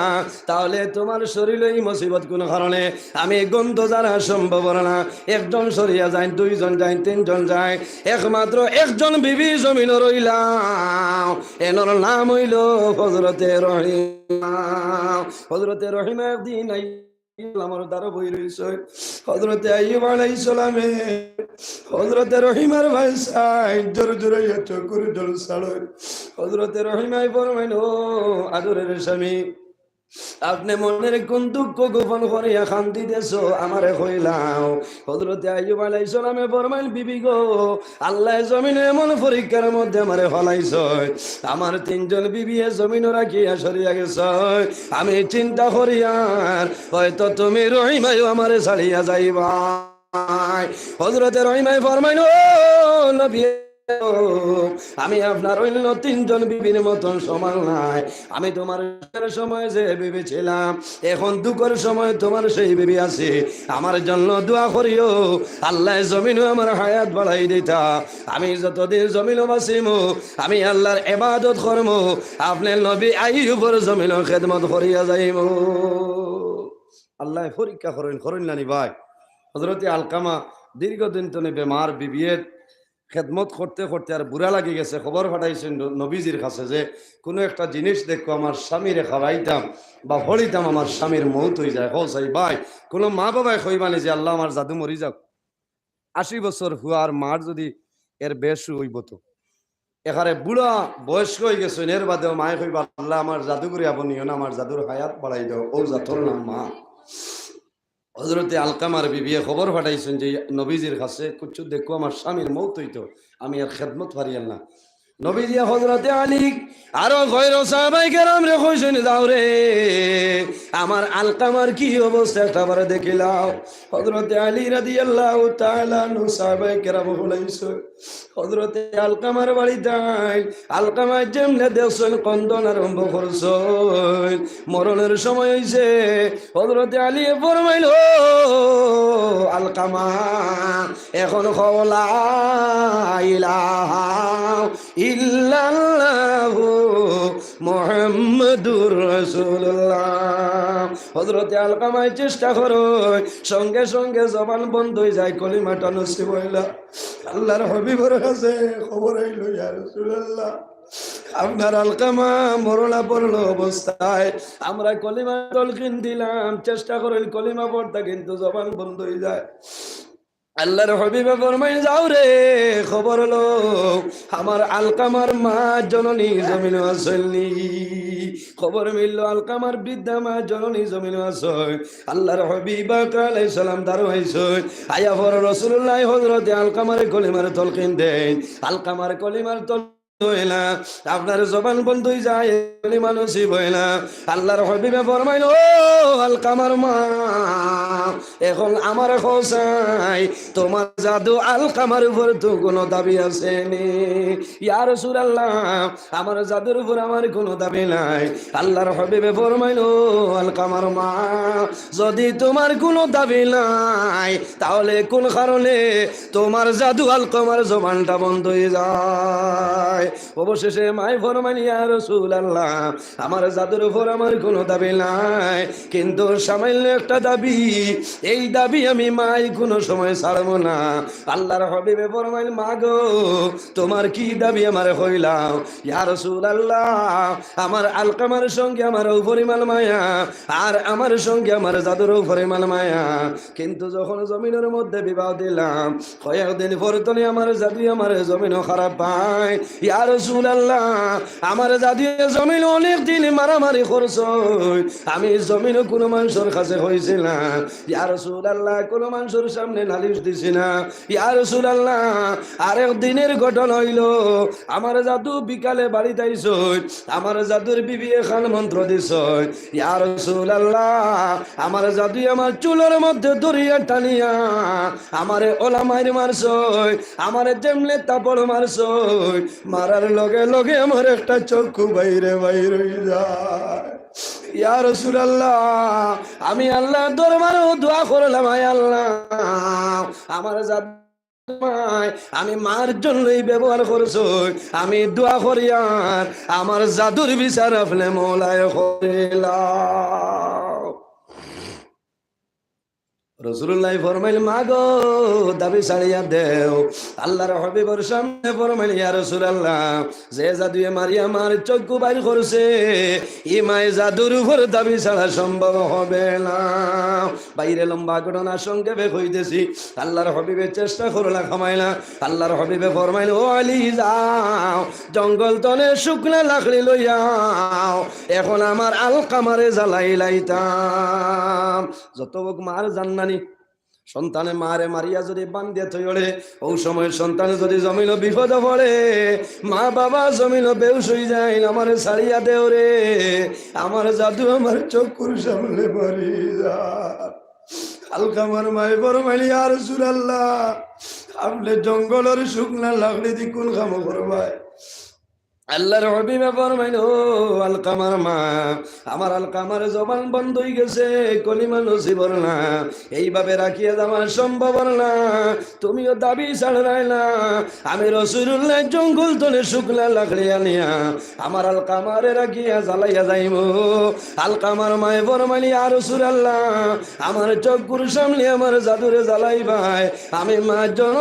তাহলে তোমার শরীরে এই মুসিবত কোন কারণে আমি গন্ধ যারা সম্ভব না। একজন সরিয়া যায়, 2 জন যায়, 3 জন যায়, একমাত্র একজন বিবি জমিন রইলাম, এনার নাম হইল হযরতে রহিমা। হযরতে রহিমা একদিন আমার দ্বারা বই রয়েছে, হযরতে আইয়ুব আলাইহিস সালামে হযরতে রহিমার ভাই সাই জোর জোরে চকুর জল ছাড়ো। হযরতে রহিমাই ফরমাইল, ও আদরের স্বামী, আপনি মনের কোন দুঃখ গোপন করিয়া শান্তি দেশ আমারে কইলাও। হযরতে আইয়ুব আলাইহিস সালামে ফরমাইল, বিবি গো, আল্লাহ জমিনে এমন পরীক্ষার মধ্যে আমারে ফলাইছ, আমার 3 জন বিবি জমিন রাখিয়া সরিয়া গেছ। আমি চিন্তা করিয়ার হয়তো তুমি রহিমাই আমারে ছাড়িয়া যাইবা। হযরতে রহিমাই ফরমাইল, ও নবী, আমি আপনার অন্য 3 জন বিবির মতন সমান নাই। আমি তোমার সময় যে বিবি ছিলাম, এখন দুঃখের সময় তোমার সেই বিবি আছে। আমার জন্য দোয়া করিও, আল্লাহ জমিনও আমার হায়াত বাড়াই দিতা। আমি যতদিন জমিনও বাঁচিমু, আমি আল্লাহর ইবাদত করব, আপনার নবী আইয়ুবের জমিনও খেদমত করিয়া যাইব। আল্লাহ পরীক্ষা করেন নানি ভাই। হযরতে আলকামা দীর্ঘদিন তনে বেমার, বিবিয়ের খেদমত করতে করতে আর বুড়া লাগি গেছে, খবর পাঠাইছেন নবীজির কাছে যে কোনো একটা জিনিস দেখো আমার স্বামীরে খাওয়াইতাম বা হরিতাম, আমার স্বামীর মৌত হয়ে যায়। হোসাই ভাই, কোনো মা বাবাই কইবানি যে আল্লাহ আমার জাদু মরি যাক। 80 বছর হুয়ার মার যদি এর বেশ হইব তো এখানে বুড়া বয়স্ক হয়ে গেছে, এর বাদেও মায়ে কইবা আল্লাহ আমার জাদুঘরে আপনিও না, আমার জাদুর হায়াত বাড়াই দাও। ও জাতর নাম মা। হজরতে আলকামার বিবিয়ে খবর পাঠাইছেন যে নবীজির কাছে কুচ্ছু দেখো আমার স্বামীর মৌত হইতো, আমি আর খেদমত পারিয়াল না। নবীজি হযরতে আলী আরো গয়র সাহাবাই কেরাম রে কইছেন যাও রে আমার আলকামার কি অবস্থা একবার দেখিলাও। হযরতে আলী রাদিয়াল্লাহু তাআলা নু সাহাবাই কেরাম বলাইছে হযরতে আলকামার বাড়িতে আলকামা যেমনে দেখছেন কন্দন আরম্ভ করছেন, মরণের সময় হইছে। হযরতে আলী ফরমাইল আলকামা এখন কওলা ইলাহা ইল্লাল্লাহু মুহাম্মাদুর রাসূলুল্লাহ। হযরতে আলকামায় চেষ্টা করো, সঙ্গে সঙ্গে জবান বন্ধ হয়ে যায়, কলিমাটা নসিব হইলা। আল্লাহর হাবিবের কাছে খবর আইলো, ইয়া রাসূলুল্লাহ আপনার আলকামা মরলা পড়ল অবস্থায় আমরা কলিমা তলকিন দিলাম, চেষ্টা করেন কলিমা পড়তা কিন্তু জবান বন্ধ হয়ে যায়। আল্লাহর হাবিবে ফরমাই যাও রে খবর হলো আমার আলকামার মা জননী জমিন আসলনি। খবর মিলল আলকামার বৃদ্ধা মা জননী জমিন আসল। আল্লাহর হাবিব আলাইহিস সালাম দাঁড় হইছে, আয়া পর রাসূলুল্লাহ হযরতে আলকামার কলিমার তলকিন দেন। আলকামার কলিমার তল হইলা আপনার জবান বন্ধ হয়ে যায়, নসিব হইলা। আল্লাহর হাবিবে ফরমাইল ও আলকামার মা এখন আমার খোসাই তোমার জাদু আলকামার উপর তো কোনো দাবি আছে নি? ইয়া রাসূলুল্লাহ আমার জাদুর উপর আমার কোনো দাবি নাই। আল্লাহর হাবিবে ফরমাইল আলকামার মা যদি তোমার কোনো দাবি নাই তাহলে কোন কারণে তোমার জাদু আলকামার জবানটা বন্ধ হয়ে যায়? অবশেষে মাই ফরমাইল ইয়া রাসূলুল্লাহ আমার জাদুর উপর আমার কোনো দাবি নাই, কিন্তু সামান্য একটা দাবি, এই দাবি আমি মাই কোনো সময় ছাড়বো না। আল্লাহর হাবিবে ফরমাইল মা গো তোমার কি দাবি আমার কইলাও? ইয়া রাসূলুল্লাহ আমার আলকামার সঙ্গে আমার পরিমাণ মায়া আর আমার সঙ্গে আমার জাদুর পরিমাণ মায়া, কিন্তু যখন জমিনের মধ্যে বিবাহ দিলাম কয়েকদিন পরে আমার জাদু আমার জমিনও খারাপ পায়। ইয়া রাসূলুল্লাহ আমার জাদু জমিন অনেক দিন মারামারি করছ, আমি জমিনও কোনো মানুষের কাছে হয়েছিলাম। ইয়া রাসূলুল্লাহ কোনো মানুষের সামনে নালিশ দিছি না। ইয়া রাসূলুল্লাহ আরেক দিনের ঘটনা হইল আমার জাদু বিকালে বাড়িতে আইছ, আমার জাদুর বিবি খান মন্ত্র দিছ। ইয়া রাসূলুল্লাহ আমার জাদু আমার চুলের মধ্যে দড়িয়া টানিয়া আমারে ওলামাইর মারছ, আমারে যেমনে তাপড় মারছ, মারার লগে লগে আমার একটা চক্ষু বাইরে বাইরে হয়ে যায়। ইয়া রাসূলুল্লাহ আমি আল্লাহর দরবারে দোয়া করলাম, আয় আল্লাহ আমার জাদু আমি মার জন্যই ব্যবহার করছো, আমি দোয়া করি আর আমার জাদুর বিচার আপনি মওলায় করিলাম। রাসূলুল্লাহ ফরমাইল মা গো দাবি ছাড়িয়া দেও। আল্লাহর হাবিবের সামনে ফরমাইল ইয়া রাসূলুল্লাহ যে জাদুয়ে মারিয়া আমার চক্ষু বাইর করছে ইমাই জাদুর উপর দাবি ছাড়া সম্ভব হবে না। বাইরে লম্বা ঘটনা সংক্ষেপে কইতেছি। আল্লাহর হাবিবে চেষ্টা করলা খামাইলা। আল্লাহর হাবিবে ফরমাইল ও আলী যাও জঙ্গল তলে শুকনা লাকড়ি লইয়াও, এখন আমার আলকামারে জ্বালাই লাইতাম। যত হোক মার জান্নানি সন্তানে মারে মারিয়া যদি বান্ধিয়া থইলে ওই সময় সন্তানে যদি জমিল বিপদ পড়ে, মা বাবা জমিল বেউস হয়ে যায়, আমার ছাড়িয়া দেও রে আমার জাদু আমার চক্ষুর সামনে মারি যায়। আলকামার মাই বড় মাইলি ইয়া রাসূলুল্লাহ আপনি জঙ্গলের শুকনা লাকড়ি দি কোন কাম করবাই? আল্লাহর হাবিবে ফরমাইল ও আলকামার মা আমার আলকামার জবান বন্ধ হয়ে গেছে, কলিমা নসিব না, এইভাবে রাখিয়া যাওয়া সম্ভব না, তুমিও দাবি ছাড়াই না। আমি রাসূলুল্লাহ জঙ্গল তলে শুকনা লাকড়ি আনিয়া আমার আলকামারে রাখিয়া জ্বালাইয়া যাইব। আলকামার মায়ে ফরমাইল ইয়া রাসূলুল্লাহ আমার চক্ষুর সামনে আমার জাদুরে জ্বালাই ভাই, আমি মা জন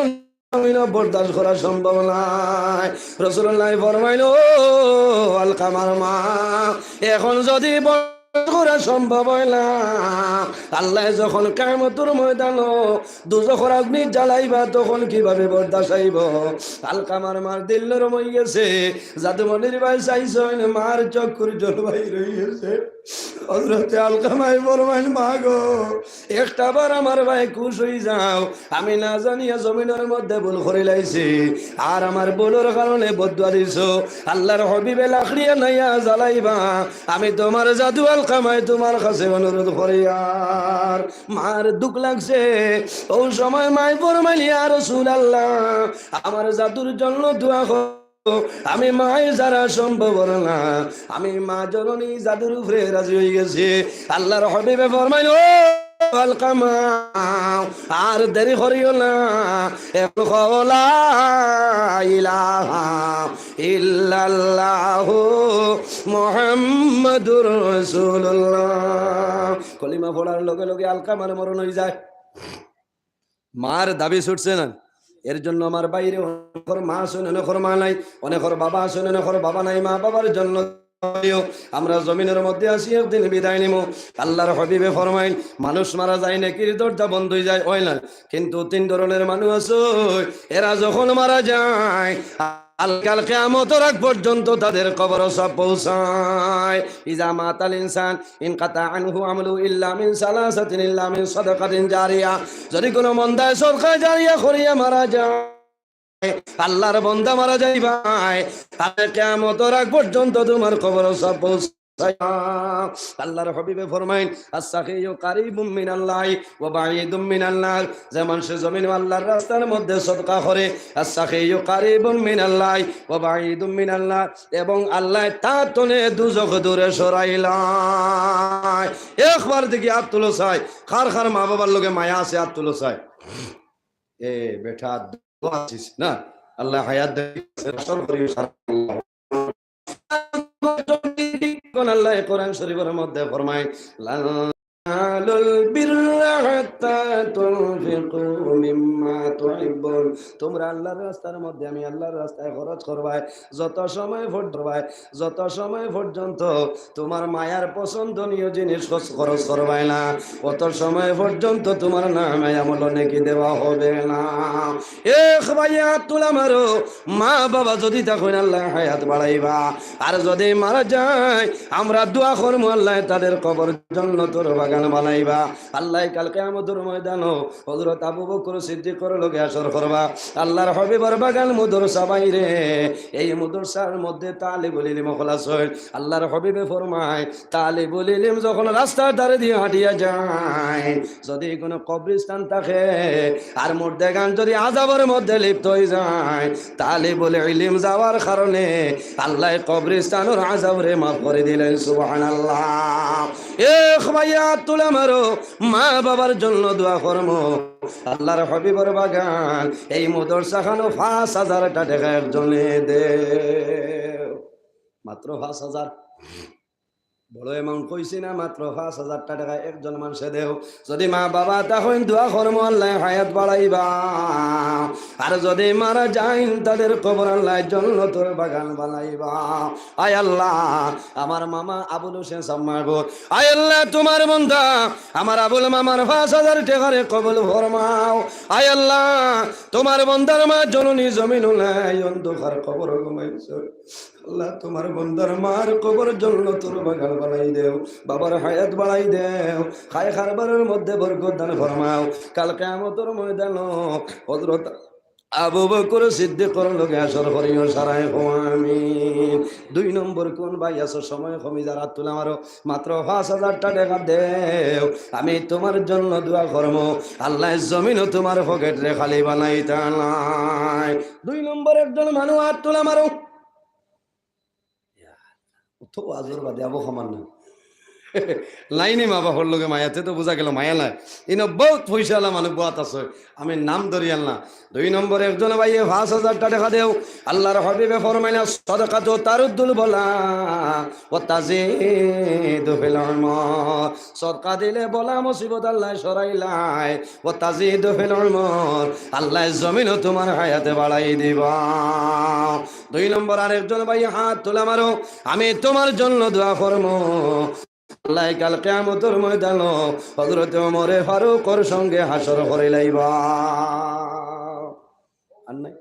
বরদাস্ত করা সম্ভব নয়। রাসূলুল্লাহ ফরমাইল, ও আলকামার মা, এখন যদি করা সম্ভব হয় না, আল্লাহ যখন কিয়ামতের ময়দান দুজখের অগ্নি জ্বালাইবা তখন কিভাবে বরদাস্ত হইব? আলকামার মার দিল রমই গেছে, জাদুমনির ভাই চাইছেন, মার চক্ষুর জল বাইর হয়ে গেছে। হযরতে আলকামায় ফরমাইল, মা গো, একটাবার আমার ভাই খুশ হয়ে যাও, আমি না জানিয়া জমিনের মধ্যে ভুল করে লাইছি, আর আমার ভুলের কারণে বদুয়া দিছো। আল্লাহর হবিবে লাখড়িয়া নাইয়া জ্বালাইবা, আমি তোমার জাদু আলকামায় তোমার কাছে অনুরোধ করি। আর মার দুঃখ লাগছে, ও সময় মাই ফরমাইল, ইয়া রাসূলুল্লাহ, আমার জাদুর জন্য দোয়া করো। আমি মায়ের যারা সম্ভব না, আমি মা জননী জাদুর উপরে রাজি হয়ে গেছি। আল্লাহর হবিবে ফরমাইল, ও আলকামা, আর দেরি করিও না, লা ইলাহা ইল্লাল্লাহু মুহাম্মাদুর রাসূলুল্লাহ। কলিমা পড়ার লগে লগে আলকামার মরণ হয়ে যায়। মার দাবি ছুটছে না, এর জন্য আমার বাইরে অনেকের মা আছেন, অনেকের মা নাই, অনেকের বাবা আছেন, অনেকের বাবা নাই। মা বাবার জন্য আমরা জমিনের মধ্যে আসি, একদিন বিদায় নিব। আল্লাহর হবিবে ফরমাইন, মানুষ মারা যায় নাকি দরজা বন্ধ হয়ে যায়, হয় না, কিন্তু তিন ধরনের মানুষ আছে, এরা যখন মারা যায় কাল কিয়ামতের আগ পর্যন্ত তাদের কবর সব পৌঁছায়। ইজা মাতাল ইনসান ইনকাতা আনহু আমলু ইল্লা মিন সালাসাতিন ইল্লা মিন সাদাকাতিন জারিয়া, যদি কোনো মন্দায় সদকা জারিয়া করিয়া মারা যায়, আল্লাহর বান্দা মারা যাই ভাই, কিয়ামতের আগ পর্যন্ত তোমার কবর সব পৌঁছায়। আল্লাহর হাবিবে ফরমাইন, আস-সাখিয়ু কারিবুম মিনাল্লাহি ওয়া বাঈদুম মিনান্নার, যে মানুষ জমিন আল্লাহর রাস্তার মধ্যে সদকা করে, আস-সাখিয়ু কারিবুম মিনাল্লাহি ওয়া বাঈদুম মিনান্নার, এবং আল্লাহ তার তনে দুজখ দূরে সরাইলায়। একবার দেখি হাত তুলো চাই, খার খার মা বাবার লগে মায়া আছে, হাত তুলো চাই। এ বেটা আছিস না, আল্লাহ হায়াত আল্লাহ কোরআন শরীফের মধ্যে ফরমায়, তোমরা আল্লাহর রাস্তার মধ্যে, আমি আল্লাহর রাস্তায় খরচ করবাই, যত সময় পর্যন্ত তোমার মায়ার পছন্দনীয় জিনিস খরচ করবাই না, কত সময় পর্যন্ত তোমার নামে আমল নেকি দেওয়া হবে না। ভাইয়া তুলা মারো, মা বাবা যদি তখন আল্লাহ হায়াত বাড়াইবা, আর যদি মারা যায় আমরা দোয়া করবো, আল্লাহ তাদের কবর জান্নাতের বাগান বানাইবা। আল্লাহ কাল কিয়ামতের ময়দানে হযরত আবু বকর সিদ্দিকের লগে আসর করবা। আল্লাহর হাবিবের বাগান মাদ্রাসা বাইরে, এই মাদ্রাসার মধ্যে তালিবুল ইলম খলাস হয়। আল্লাহর হাবিবে ফরমায়, তালিবুল ইলম যখন রাস্তার ধারে দিয়ে হাঁটিয়া যায়, যদি কোনো কবরস্থান থাকে আর মুর্দাগান যদি আযাবের মধ্যে লিপ্ত হয়ে যায়, তালিবুল ইলম যাওয়ার কারণে আল্লাহ কবরস্থানের আযাবরে মাফ করে দিলেন। সুবহানাল্লাহ। ভাইয়া তুলে মারো, মা বাবার জন্য দোয়া করমো। আল্লাহর হাবিবের বাগান, এই মাদ্রাসাখানো ৫,০০০ টাকা একজনে দে, মাত্র ৫,০০০। বড় এমাউন্ট কইছি না, মাত্র ৫,০০০ টাকা একজন মানুষে দেও। যদি মা বাবা তখন দোয়া করমো, আল্লাহ হায়াত বাড়াইবা, আর যদি মারা যায় তাদের কবর আল্লাহ জান্নাতের বাগান বানাইবা। আয় আল্লাহ, আমার মামা আবুল হোসেন সাম্মাগো, আয় আল্লাহ তোমার বান্দা আমার আবুল মামার ৫,০০০ টাকারে কবুল ফরমাও। আয় আল্লাহ, তোমার বান্দার মা জননী জমিনুল্লাহ অন্ধকার কবর ঘুমাইছে, আল্লাহ তোমার বান্দার মার কবর জান্নাতের বাগান বানাই দেও, বাবার হায়াত বাড়াই দেও, খায় খারবারের মধ্যে বরকত দান ফরমাও। কাল কিয়ামতের ময়দানে হযরত আবু বকর সিদ্দিকের লগে আসর করিও সারায় আমিন। ২ নম্বর কোন ভাই আছো, সময় কমি যারা তুলা মারো, মাত্র ৫,০০০ টাকা দেও, আমি তোমার জন্য দোয়া করবো, আল্লাহ জমিনও তোমার পকেট রে খালি বানাইতা নাই। ২ নম্বর একজন মানুষ হাত তুলা মারো, তো আজর বাদে আবো সমান না। লাইনে মা বাবার লোকে মায়াতে তো বোঝা গেল মায়া নাই ইন বহুত পয়সাওয়ালা মানুষ বাত আছে আমি নাম ধরি আনলাম 2 নম্বরে একজন ভাই 5,000 টাকা দেও আল্লাহর হাবিবে ফরমাইনা সাদাকাতু তারুদ্দুল বলা ওয়া তাজিদু ফিল উমর সদকা দিলে বলা মুসিবত আল্লাহ সরাইলাই ওয়া তাজিদু ফিল উমর আল্লাহ জমিনও তোমার হায়াতে বাড়াই দিবা 2 নম্বর আরেকজন ভাই হাত তোলা মারো আমি তোমার জন্য দোয়া করবো আল্লাহ কাল কিয়ামতের ময়দানে হযরত ওমর ফারুকের সঙ্গে হাসর করে লাইবা আর নাই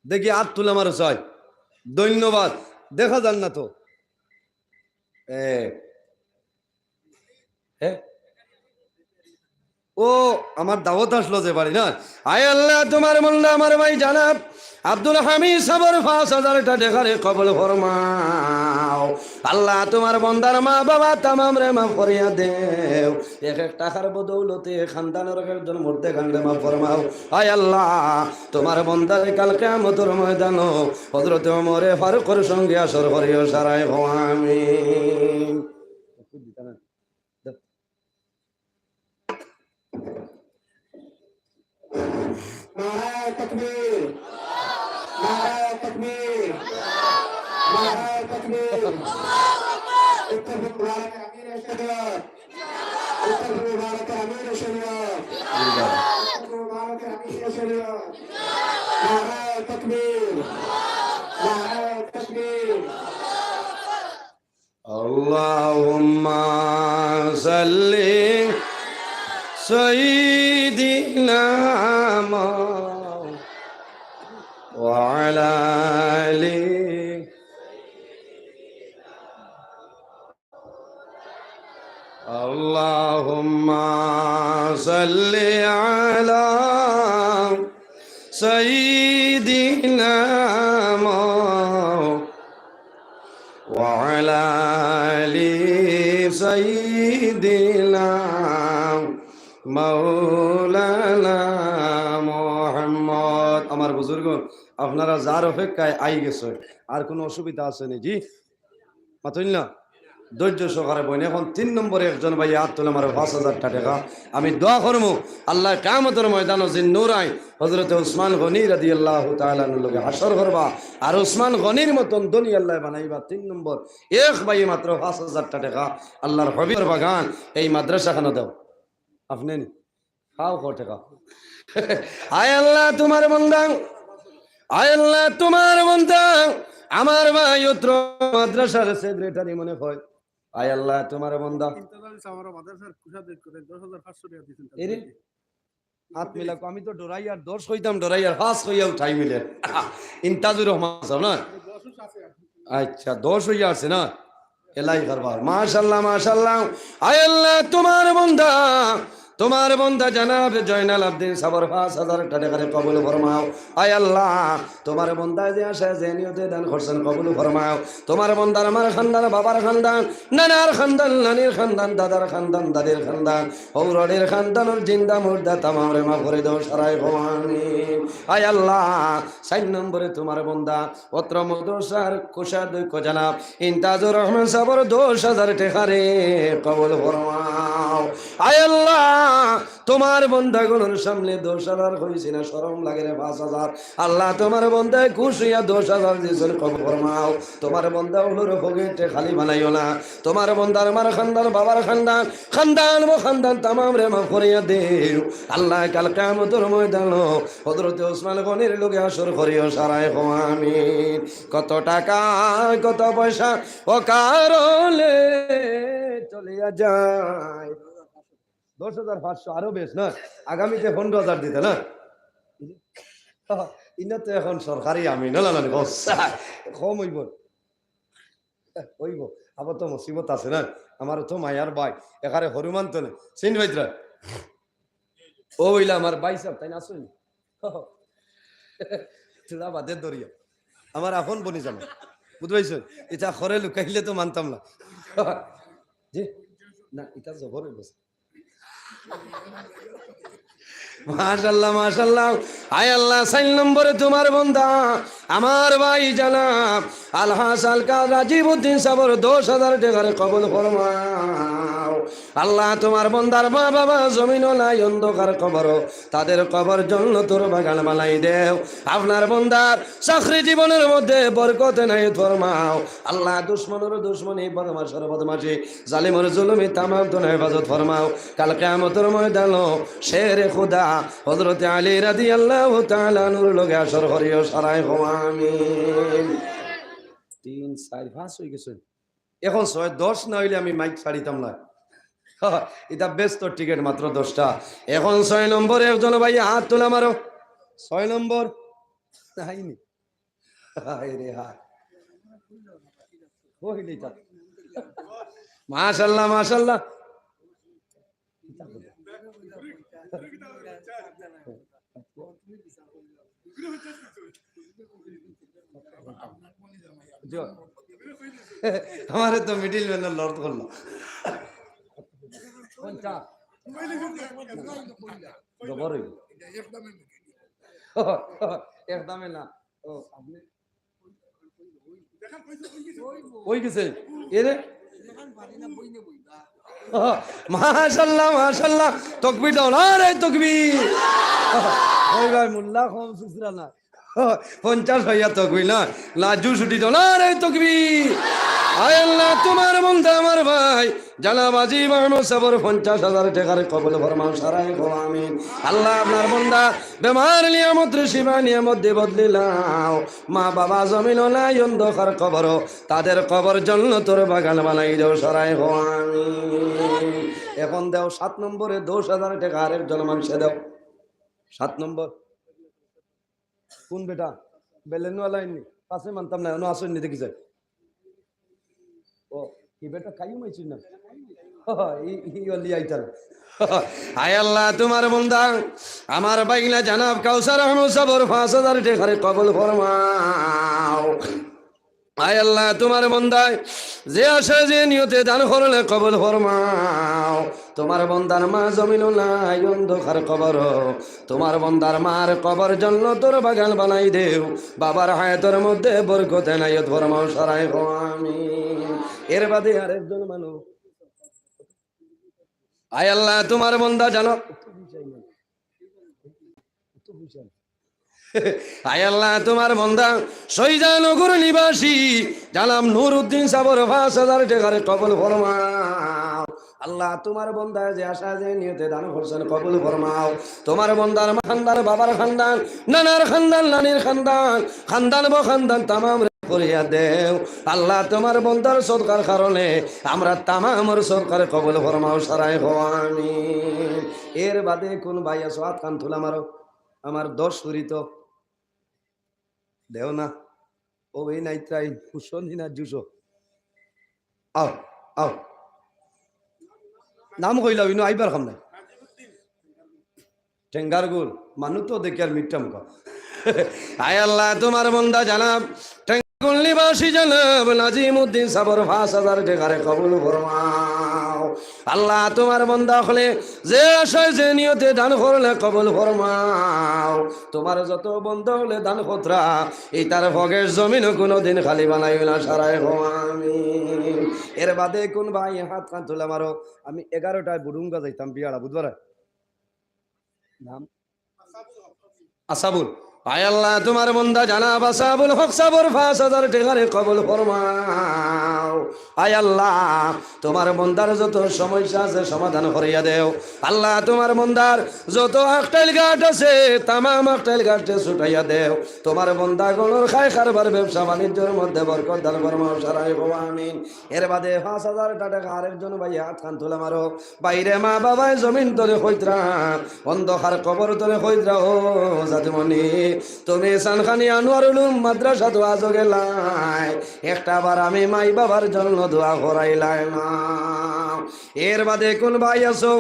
দেখি হাত তুলে আমার চাই ধন্যবাদ দেখা যান না তো ও আমার দাওয়াত আসলো যে বাড়ি না আয় আল্লাহ তোমার মোল্লা আমার ভাই জানাব আব্দুল হামিদ সাবর 5,000 টাকা কবুল ফরমাও আল্লাহ তোমার বন্দার মা বাবা তামাম রে মাফ করিয়া দেও এক এক টাকার বদৌলতে খানদানের একজন মধ্যে কান্দে মাফ ফরমাও আয় আল্লাহ তোমার বন্দার কাল কিয়ামতের ময়দানে হযরত ওমর ফারুকের সঙ্গে আসর করিও সারাই আমিন नारे तकबीर नारे तकबीर नारे तकबीर उत्तर मुबारक अमीर शरीयत उत्तर मुबारक अमीर शरीयत उत्तर मुबारक अमीर शरीयत नारे तकबीर नारे तकबीर अल्लाहुम्मा सल्ली सय्यिदिना وعلى آله اللهم صل على سيدنا وعلى آل سيدنا মাওলানা মুহাম্মদ আমার বুজুর্গ আপনারা যার অপেক্ষায় আই গেছে আর কোনো অসুবিধা আছে নি জি মাতুল না ধৈর্য সহকারে বইন এখন 3 নম্বরে একজন ভাই হাত তুলে আমার 5,000 টাকা আমি দোয়া করবো আল্লাহ কিয়ামতের ময়দানে জিন নূরাই হযরত উসমান গনি রাদিয়াল্লাহু তাআলা আনহু লগে হাসর করবা আর উসমান গনির মতন দুনিয়া আল্লাহ বানাইবা 3 নম্বর এক ভাই মাত্র 5,000 টাকা আল্লাহর হাবিবের বাগান এই মাদ্রাসা খানা দাও আপনি নি খাও টাকা আয় আল্লাহ তোমার বান্দা আয় আল্লাহ তোমার বান্দা আমার ভাই উত্তর মাদ্রাসার সেক্রেটারি মনে হয় আয় আল্লাহ তোমার বান্দা এরে হাত মিলাকো আমি তো ডরাইয়ার 10 কইতাম ডরাইয়ার 5 কইয়া উঠাই মিলে ইন্তাজুর রহমান সাহেব না আচ্ছা 10 হইয়া আছে না এলাই করবার মাশাআল্লাহ মাশাআল্লাহ আয় আল্লাহ তোমার বন্দা জনাব জয়নাল আব্দিন সাবর 5,000 টাকা করে কবুল ফরমাও আয় আল্লাহ তোমার বন্দা যে আসে যে নিয়তে দান করছেন কবুল ফরমাও তোমার বন্দার আমার খানদান বাবার খানদান নানার খানদান নানির খানদান দাদার খানদান দাদির খানদান ঔরডের খানদানের জিন্দা মুর্দা তামাম রে মাফ করে দাও সারাই আমিন আয় আল্লাহ 4 নম্বরে তোমার বন্দা অত্র মাদ্রাসার কোষাধ্যক্ষ জনাব ইন্তাজুর রহমান সাবর 10,000 টাকা রে কবুল ফরমাও আয় আল্লাহ তোমার বন্দাগুলোর সামনে 10,000 হইছে না শরম লাগে রে 5,000 আল্লাহ তোমার বন্দায় খুশি হইয়া 10,000 দিয়েছেন কবুল ফরমাও তোমার বন্দা হলোর পকেটে খালি বানাইও না তোমার বন্দার আমার খানদান বাবার খানদান খানদান ও খানদান তামাম রে মাফ করিয়া দেও আল্লাহ কাল কিয়ামতের ময়দানে হযরত ওসমান গনির লগে আসর করিও সারায় আমিন কত টাকা কত পয়সা ও কারলে চলিয়া যায় 10,500 আরো বেশ না আগামীতে 15,000 দিতে না ইনা তো এখন সরকারি আমি না না কম হইব আবার তো মুসিবত আছে না আমার তো মায়ার ভাই এখানে হনুমান তো চিন ভাইতরা ও হইলা আমার ভাই সাহেব তাই না আসুন চূড়া বাদে দরিয়া আমার আপন বনি জানো বুঝবাইছেন এটা খরে লুকাইলে তো মানতাম না জি না এটা জবর বসে মাশাআল্লাহ মাশাআল্লাহ। আয় আল্লাহ 4 নম্বরে তোমার বান্দা আমার ভাই জনাব আলহাজ আলকা রাজীব উদ্দিন সাবর 10,000 টাকার কবুল ফরমাও। আল্লাহ তোমার বান্দার মা বাবা জমিনও নাই অন্ধকার কবর, তাদের কবর জান্নাতের বাগান বানাই দেও। আপনার বান্দার চাকরি জীবনের মধ্যে বরকত নাই ফরমাও। আল্লাহ দুশমনের দুশমনি বদমাশের বদমাশি জালিমের জুলুমি তামাম তো হেফাজত ফরমাও। কাল কিয়ামতের ময়দানে শেরে খুদা হযরত আলী রাদিয়াল্লাহু তাআলা নূর লগে আসর করিও সারাই আমিন। 3 4 5 হয়ে গেছে, এখন 6 10 না হইলে আমি মাইক ছাড়িতাম না। এটা ব্যস্ত টিকিট মাত্র 10টা। এখন 6 নম্বরে একজন ভাই হাত তোলা মারো। 6 নম্বর নাইনি, হায় রে হায়, কইলি তা মাশাআল্লাহ মাশাআল্লাহ। हमारे तो मिडिल में लॉर्ड করলো কোনটা জবরই একদমই না। ও আপনি ওই গেছে এরে মাশাআল্লাহ মাশাআল্লাহ। তাকবীর দাও না রে তাকবীর। ওই ভাই মোল্লা কম সুসরা না 50 ভাইয়া তাকবীর না লাজু ছুটি দাও না রে তাকবীর। আয় আল্লাহ তোমার বান্দা আমার ভাই জানাবাজি মাহমুদ সাবর 50,000 টাকার কবুল ফরমাও সারাই আমিন। আল্লাহ আপনার বান্দা বেমার নিয়ামত রিসিবা নিয়ামত দিয়ে বদলিলাও। মা বাবা জমিন নাই অন্ধকার কবর, তাদের কবর জান্নাতের বাগান বানাই দাও সারাই আমিন। এখন দাও 7 নম্বরে 10,000 টাকা আরেকজন মানুষে দাও। 7 নম্বর কোন বেটা বেলেনওয়ালা ইনি পাশে মানতাম না এনো আসেননি দেখি যায়। ও কি বেটা কাইও মাইছি না আয় আল্লাহ তোমার বান্দা আমার বাইগলা জানাব কাউসার আহমদ সাবর 5,000 টাকার কবুল ফরমাও। আয় আল্লাহ তোমার বান্দায় যে আসে যে নিয়তে দান করলে কবুল ফরমাও। তোমার বান্দার মা জমিন নাই অন্ধকার কবর, তোমার বান্দার মার কবর জান্নাতের বাগান বানাই দেও। বাবার হায়াতের মধ্যে বরকত নাইয়ত ফরমাও সারাই আমিন। এর বাদে আরেকজন মানুষ আয় আল্লাহ তোমার বান্দা জানো আয় আল্লাহ তোমার বান্দা সৈজানগর নিবাসী জানাম নুরউদ্দিন সাবর 5,000 টাকার কবুল ফরমাও। আল্লাহ তোমার বান্দা যে আশা যে নিয়তে দান করছেন কবুল ফরমাও। তোমার বান্দার খানদান বাবার খানদান নানার খানদান নানির খানদান খানদান খানদান তামাম করিয়া দেও। আল্লাহ তোমার বান্দার সদকার কারণে আমরা তামামর সরকার কবুল ফরমাও সারাই আমিন। এর বাদে কোন ভাই আছো হাত কান তুলা মারো। আমার 10 শরীত দেও না ও এই নাই তাই কুশনি না জুসো আও আও নাম কইলা ইনো আইবার খাম না টেঙ্গার গুল মানু তো দেখি আর মিটটা মুখ। আয় আল্লাহ তোমার বান্দা জানাব টেঙ্গার নিবাসী জানাব নাজিমউদ্দিন সাবর 5,000 টাকার কবুল ফরমাও। আল্লাহ তোমার বান্দা হলে যে আশায় যে নিয়তে দান করলে কবুল ফরমাও। তোমার যত বন্ধ হলে দান খতরা এই তার ভগের জমিন কোনোদিন খালি বানাইও না সারাই আমিন। এর বাদে কোন ভাই হাত কান তুলে মারো। আমি 11টায় বুডুঙ্গা যাইতাম বিয়াড়া বুধবার নাম আসাবুল। আয় আল্লাহ তোমার বান্দা জানাব আসাবুল হক সাবর 5,000 টাকার কবুল ফরমাও। আয় আল্লাহ তোমার বান্দার যত সমস্যা আছে সমাধান করিয়া দেও। আল্লাহ তোমার বান্দার যত আকটাইল ঘাট আছে তামাম আকটাইল ঘাটে ছুটাইয়া দেও। তোমার বান্দা গণর খায় কারবার ব্যবসা বাণিজ্যের মধ্যে বরকত দান ফরমাও সারাই আমিন। এর বাদে 5,000 টাকা আরেকজন ভাই হাত খান তুলে মারো। বাইরে মা বাবাই জমিন তলে কইত্রা অন্ধকার কবর তলে কইত্রা ও জাতিমণি তুমি সানখানি আনোয়ার উলুম মাদ্রাসা দোয়া গেলাই একটা বার আমি মাই বাবার জন্য দোয়া করাইলাই না। এর বাদে কোন ভাই আছো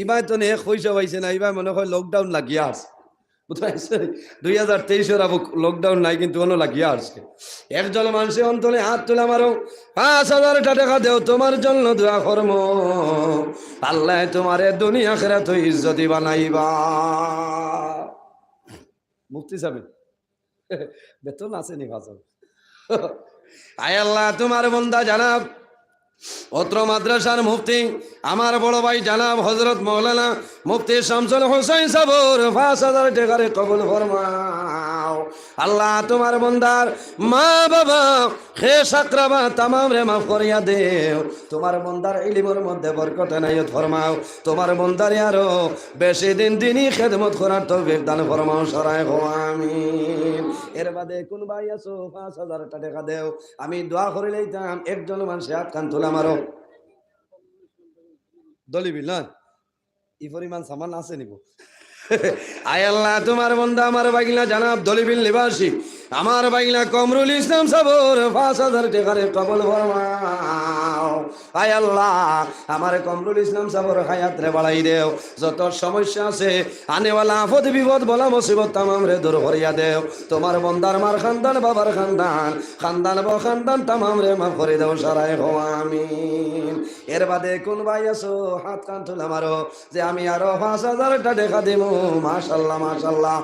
ইবাই তো নে পয়সা পাইছে না ইবাই মনে হয় লকডাউন লাগিয়া আছে বুঝতে 2023 আবু লকডাউন নাই কিন্তু অন্য লাগিয়া আসছে একজন মানুষের অন্তরে হাত তুলে আমারও 5,000 টাকা দেও তোমার জন্য দোয়া করম আল্লাহ তোমারে দুনিয়া আখিরাত ইজ্জতি বানাইবা মুক্তি যাবে বেতন আছে নি ভাজন আয় আল্লাহ তোমার বান্দা জানাব অত্র মাদ্রাসার মুফতি আমার বড় ভাই জানাব হযরত মাওলানা মুফতি শামসুল হোসেন সাবর 5,000 টাকারে কবুল ফরমাও আল্লাহ তোমার বান্দার মা বাবা খেস আকরাবা तमाम রে মাফ করিয়া দেও তোমার বান্দার ইলমের মধ্যে বরকত এনায়েত ফরমাও তোমার বান্দার আরো বেশি দিন দিনই খেদমত করার তৌফিক দান ফরমাও সরায় গো আমিন এর বাদে কোন ভাই আছো 5,000 টাকা দেও আমি দোয়া করে লইতাম একজন মানুষ হাত কান তোলা মারো দলিবিল না ই পরিমাণ সামান আছে নিব আয় আল্লাহ তোমার বান্দা আমার বাগিলা জানাব দলিবিল নিবাসী আমার বাগিলা কমরুল ইসলাম সাবর 5,000 টাকারে কবুল ফরমাও আয় আল্লাহ আমার কমরুল ইসলাম সাবর হায়াত রে বাড়াই দেও যত সমস্যা আছে আনেওয়ালা আফত বিপদ বলা মুসিবত तमाम রে দূর করিয়া দেও তোমার বান্দার মার খানদান বাবার খানদান খানদান বা খানদান तमाम রে মাফ করে দাও সারায় গো আমিন এর বাদে কোন ভাই আছো হাত কান তুলে মারো যে আমি আরো 5,000 টাকা দেব মাশাআল্লাহ মাশাআল্লাহ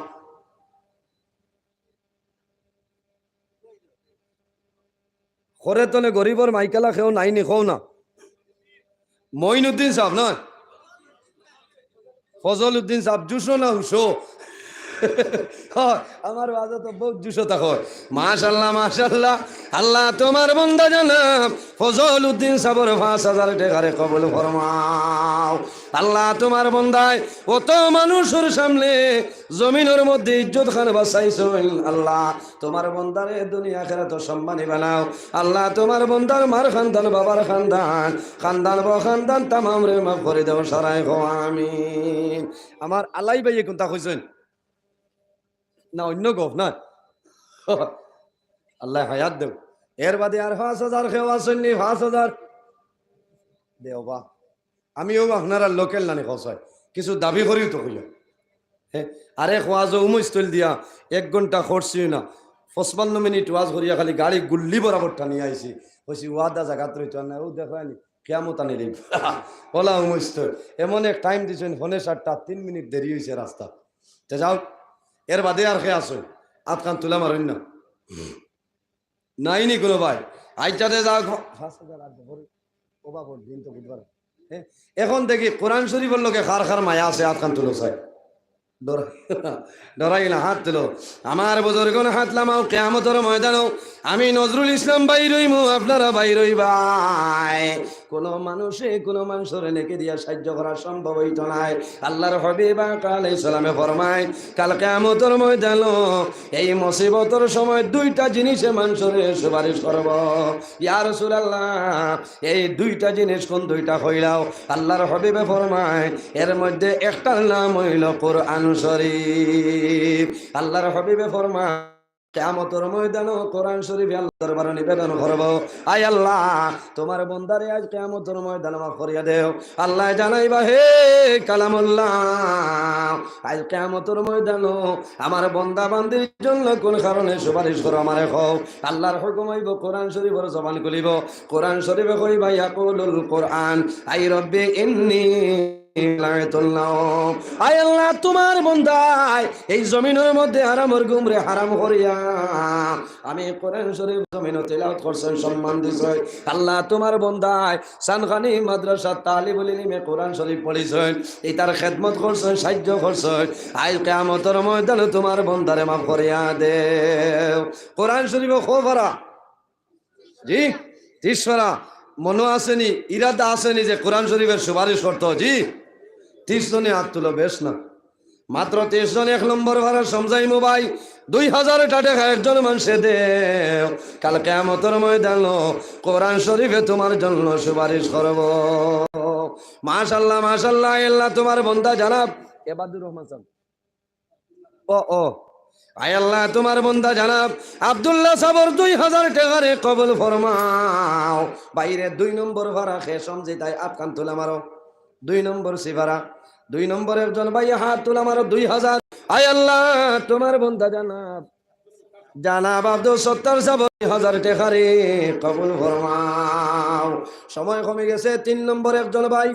করে তলে গরিবর মাইকেলা খেও নাই নি খাও না মঈনুদ্দিন সাহেব না ফজল উদ্দিন সাহেব জুসো না হুসো আমার বাজে তো বহুত জুসো থাকো মাশাআল্লাহ মাশাআল্লাহ আল্লাহ তোমার বান্দা জানাব ফজল উদ্দিন সাহেবের 5,000 টাকারে কবুল ফরমাও আল্লাহ তোমার বান্দায় কত মানুষের সামনে জমিনের মধ্যে ইজ্জত খান বাঁচাইছেন আল্লাহ তোমার বান্দারে দুনিয়া আখিরাত সম্মানী বানাও আল্লাহ তোমার বান্দার মার খানদান বাবার খানদান খানদান বা খানদান तमाम রে মাফ করে দাও সারায় গো আমিন আমার আল্লাহ ভাই কোনটা কইছেন না অন্য গপ না আল্লাহ হায়াত দেও এর বাদে আর 5,000 খেও আসেননি 5,000 দেও বা আমিও আপনারা লোকাল নানি খসাই কিছু দাবি করিও তো কইয়া আরে খোয়াজ উমস্তল দিয়া 1 ঘন্টা খরছি না 55 মিনিট ওয়াজ করিয়া খালি গাড়ি গুল্লি বরাবর টানি আইছি কইছি ওয়াদা জায়গা রইতো না ও দেখানি কিয়ামত আনি দিই বলা উমস্তল এমন এক টাইম দিছেন ফোনে 7:03 মিনিট দেরি হইছে রাস্তা তে যাও এর বাদে আর খেয়ে আসো আতকান তুলা মারেন না নাইনি কোনো ভাই আইটাতে যাও 5,000 দিন তো বুধবার এখন দেখি কোরআন শরীফের লোকে খার খার মায়া আছে আতকান তুলো চাই ডরাই না হাত তুলো আমার বুজুর্গন হাত লামাও কিয়ামতের ময়দানও আমি নজরুল ইসলাম ভাই রইমু আপনারা ভাই রইবাই কোন মানুষে কোন মানুষের নেকি দিয়া সাহায্য করা সম্ভব হইতো নাই আল্লাহর হাবিব আলাইহিস সালামে ফরমায় কাল কিয়ামতের ময়দানও এই মুসিবতের সময় 2টা জিনিসে মানুষের সুপারিশ করব ইয়া রাসূলুল্লাহ এই 2টা জিনিস কোন 2টা কইলাও আল্লাহর হাবিবে ফরমায় এর মধ্যে একটার নাম হইল কোরআন শরীফ আল্লাহর হাবিবে ফরমায় কিয়ামতের ময়দানে কোরআন শরীফ আল্লাহর দরবারে নিবেদন করব আয় আল্লাহ তোমার বান্দারে আজ কিয়ামতের ময়দানে মাফ করিয়া দেও আল্লাহ জানাইবা হে কালামুল্লাহ আজ কিয়ামতের ময়দানে আমার বান্দা বান্দির জন্য কোন কারণে সুপারিশ করো আমারে কও আল্লাহর হুকুম হইব কোরআন শরীফের জবান খুলিব কোরআন শরীফে কইবা ইয়াকুলুল কোরআন আই রব্বি ইন্নী আয় আল্লাহ তোমার বান্দায় এই জমিনের মধ্যে হারামের গুমরে হারাম করিয়া আমি কোরআন শরীফ জমিনে তেলাওয়াত করছেন সম্মান দিছেন আল্লাহ তোমার বান্দায় সানখানি মাদ্রাসা তালিবুল ইলমে কোরআন শরীফ পড়িছেন এই তার খেদমত করছেন সাহায্য করছেন আজ কিয়ামতের ময়দানে তোমার বান্দারে মাফ করিয়া দেও কোরআন শরীফ খোফরা জি তিসরা মনো আসেনি ইরাদা আসেনি যে কোরআন শরীফের সুপারিশ করতে জি 30 জনে হাত তুলো বেশ না মাত্র 30 জন 1 নম্বর ভাড়া সমঝাইমু ভাই 2,000 টাকা একজন মানুষে দেও কাল কিয়ামতের ময়দানে কোরআন শরীফে তোমার জন্য সুপারিশ করব মাশাআল্লাহ মাশাআল্লাহ আল্লাহ তোমার বান্দা জানাব এবাদুর রহমান সাহেব ও আয় আল্লাহ তোমার বান্দা জানাব আব্দুল্লাহ সাবর 2,000 টাকারে কবুল ফরমাও বাইরে 2 নম্বর ভাড়া খে সমঝে তাই আটকান তোলা মারো 2 নম্বর সিভারা 2 নম্বর একজন ভাই হাত তোলা মারো 2,000 আয় আল্লাহ তোমার বন্দা জানাব আব্দুল সত্তার সাহেব 1000 টাকা রে কবুল ফরমাও। সময় কমে গেছে। 3 নম্বর একজন ভাই,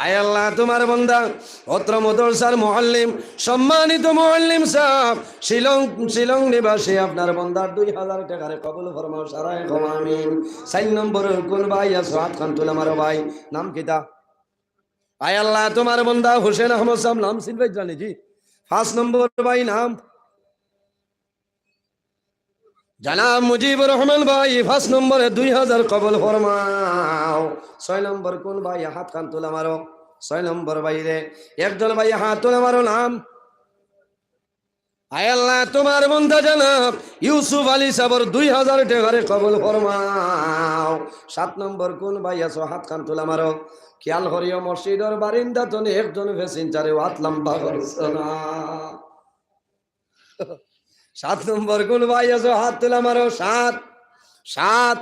আয় আল্লাহ তোমার বান্দা অত্র মাদ্রাসার মুআল্লিম, সম্মানিত মুআল্লিম সাহেব, শিলং নিবাসী আপনার বান্দার 2000 টাকার কবুল ফরমাও সারায় আমিন। 4 নম্বর কোন ভাই আছে হাত খান তুলে আমার ভাই, নাম কিতা? আয় আল্লাহ তোমার বান্দা হোসেন আহমদ সাহেব, নাম সিলভাই জানি জি। 5 নম্বর ভাই নাম জানাব মুজিবুর রহমান ভাই, 5 নম্বরে 2000 কবুল ফরমাও। 6 নম্বর কোন ভাই হাত খান তুলে মারো? 6 নম্বর ভাই রে একজন ভাই হাত তুলে মারো, নাম? আয় আল্লাহ তোমার বান্দা জানাব ইউসুফ আলী সাবর 2000 টাকারে কবুল ফরমাও। 7 নম্বর কোন ভাই আছো হাত খান তুলে মারো? খেয়াল করিও মসজিদের বারিন্দা তনে একজন প্যাসেঞ্জারে হাত লম্বা করছে না। 7 নম্বর কোন ভাই আছো হাত তুলে মারো? 7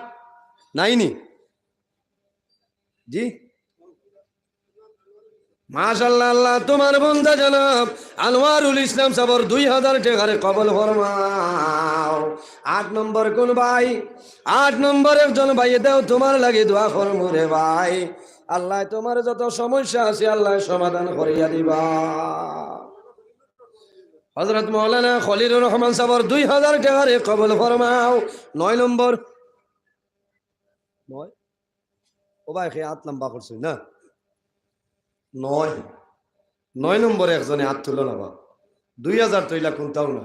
নাইনি জি। মাশাআল্লাহ আল্লাহ তোমার বান্দা জনাব আনোয়ারুল ইসলাম সাবর 2000 টাকারে কবুল ফরমাও। 8 নম্বর কোন ভাই? 8 নম্বর একজন ভাই দাও তোমার লাগে দোয়া করমু রে ভাই, আল্লাহ তোমার যত সমস্যা আছে আল্লাহ সমাধান করিয়া দিবা। হযরত মাওলানা খলিলুর রহমান সাবর 2000 টাকারে কবুল ফরমাও। 9 নম্বর 9 ও ভাই কে হাত লম্বা করছে না? 9 নম্বরে একজনে হাত তুলো না বা 2000 তৈলা কোনটাও না।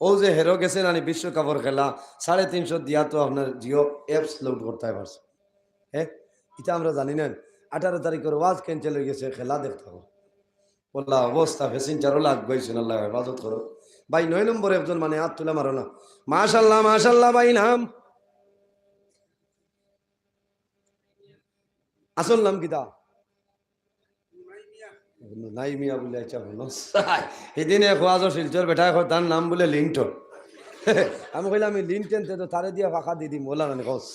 ও যে হেরো গেছেন আনি বিশ্বকাপের খেলা 350 দিয়া তো আপনার জিও অ্যাপস লোড করতে পারছে। হ্যাঁ এটা আমরা জানি না। 18 তারিখের ওয়াজ ক্যান্সেল হয়ে গেছে, খেলা দেখতে হবে বললা অবস্থা ফেসিনচারও লাগ গইছেন, আল্লাহ হেফাজত করো ভাই। 9 নম্বরে একজন মানে হাত তুলে মারো না। মাশাআল্লাহ মাশাআল্লাহ ভাই নাম আসল নাম কিতা? নাই মিয়া বলে সেদিনে খোয়াজো শিলচর বেটা তার নাম বলে লিংটন। আমি কইলাম আমি লিংটন তো তারে দিয়া ফাঁকা দিদি মোলা না কস।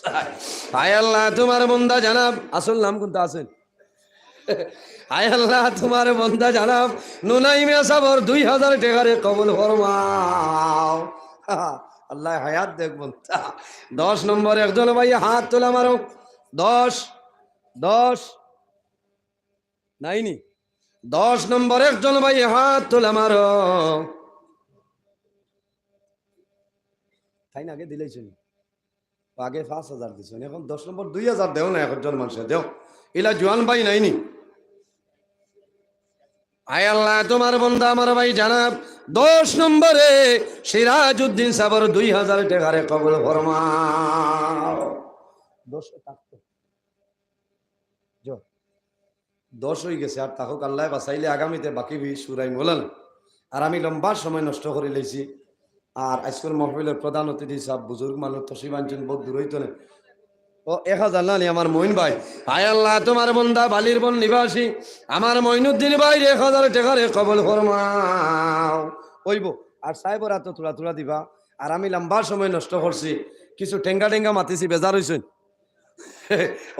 হায় আল্লাহ তোমার বন্দা জানাব আসল নাম কোনটা আছেন? হায় আল্লাহ তোমার বন্দা জানাব নুনাই মিয়া সাবর 2000 টাকারে কবুল ফরমাও। আল্লাহ হায়াত দেখব। 10 নম্বর একজন ভাই হাত তোলা মারো। 10 নাইনি 10 নম্বর একজন ভাই হাত তোলা মারো। তাই না আগে দিলেছেন আগে 5000 দিছেন, এখন 10 নম্বর 2000 দেও না একজন মানুষের দেও। ইলা জোয়ান ভাই নাইনি। আয় আল্লাহ তোমার বন্দা আমার ভাই জানাব 10 নম্বরে সিরাজউদ্দিন সাবর 2000 টাকারে কবুল ফরমাও। 10 হয়ে গেছে আর তাহক আল্লাহ বাঁচাইলে আগামীতে বাকি সুরাই মোলান। আর আমি লম্বা সময় নষ্ট করে লেছি। আর আজকের মহফিলের প্রধান অতিথি সাহেব বুজুর্গ মানুষ তসিবাঞ্চন বহুত দূর হইতো না। ও 1000 নানি আমার মইন ভাই। হায় আল্লাহ তোমার বন্দা বালির বন নিবাসী আমার মইনুদ্দিন ভাই 1000 টাকারে কবুল ফরমাও। হইব আর সাহেবরা তো তুলা দিবা। আর আমি লম্বা সময় নষ্ট করছি, কিছু টেঙ্গা মাতিছি, বেজার হইছেন।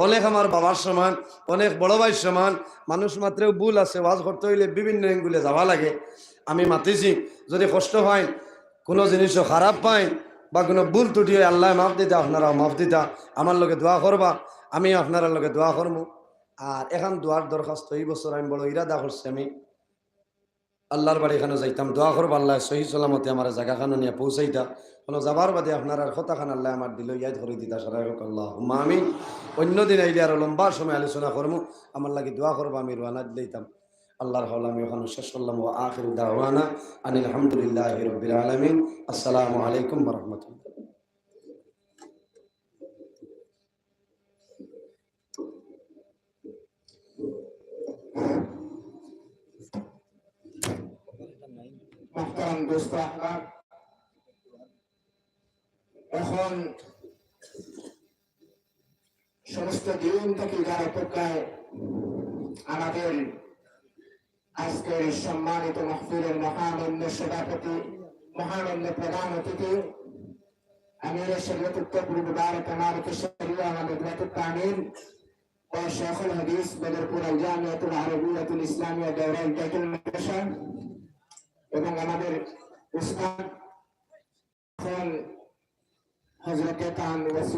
অনেক আমার বাবার সমান, অনেক বড় ভাইয়ের সমান। মানুষ মাত্রেও ভুল আছে, ওয়াজ করতে হইলে বিভিন্ন এঙ্গুলে যাওয়া লাগে। আমি মাতিছি, যদি কষ্ট হয় কোনো জিনিসও খারাপ পাই বা কোনো ভুল ত্রুটি হয় আল্লাহ মাফ দিতা, আপনারাও মাফ দিতা। আমার লগে দোয়া করবা, আমি আপনার লগে দোয়া করবো। আর এখন দোয়ার দরখাস্ত এই বছর আমি বড় ইরাদা করছি, আমি আল্লাহর বাড়ি এখানে যাইতাম, দোয়া করবো আল্লাহ সহি সালামতে আমার জায়গাখানে নিয়ে পৌঁছাইতা। কোনো যাবার বাদে আপনার আর কথাখান আল্লাহ আমার দিল ইয়াদ করে দিতা সারা হোক আল্লাহ আমি। অন্যদিন আইলে আরো লম্বা সময় আলোচনা করবো, আমার লাগে দোয়া করবো, আমি রোয়ানা দিতাম। আল্লাহর হল আমি ওখানে শেষ করলাম। ও আখিরু দাওয়ানা আনিল হামদুলিল্লাহি রাব্বিল আলামিন। আসসালামু আলাইকুম ওয়া রাহমাতুল্লাহ। محترم دوست احباب এখন সমস্ত দিন থেকে যারা অপেক্ষায় আমাদের আজকের সম্মানিত মাহফিলের মহামান্য সভাপতি, মহামান্য প্রধান অতিথি আমির শরীয়ত উত্তর পূর্ব ভারত আমাদের শরীয় আমাদের আমিন ও শেখুল হাদিস বদরপুর আল জামিয়াতুল আরবিয়াতুল ইসলামিয়া দাওরাল টাইটেল মাদ্রাসা এবং আমাদের উস্তাদ হযরত তান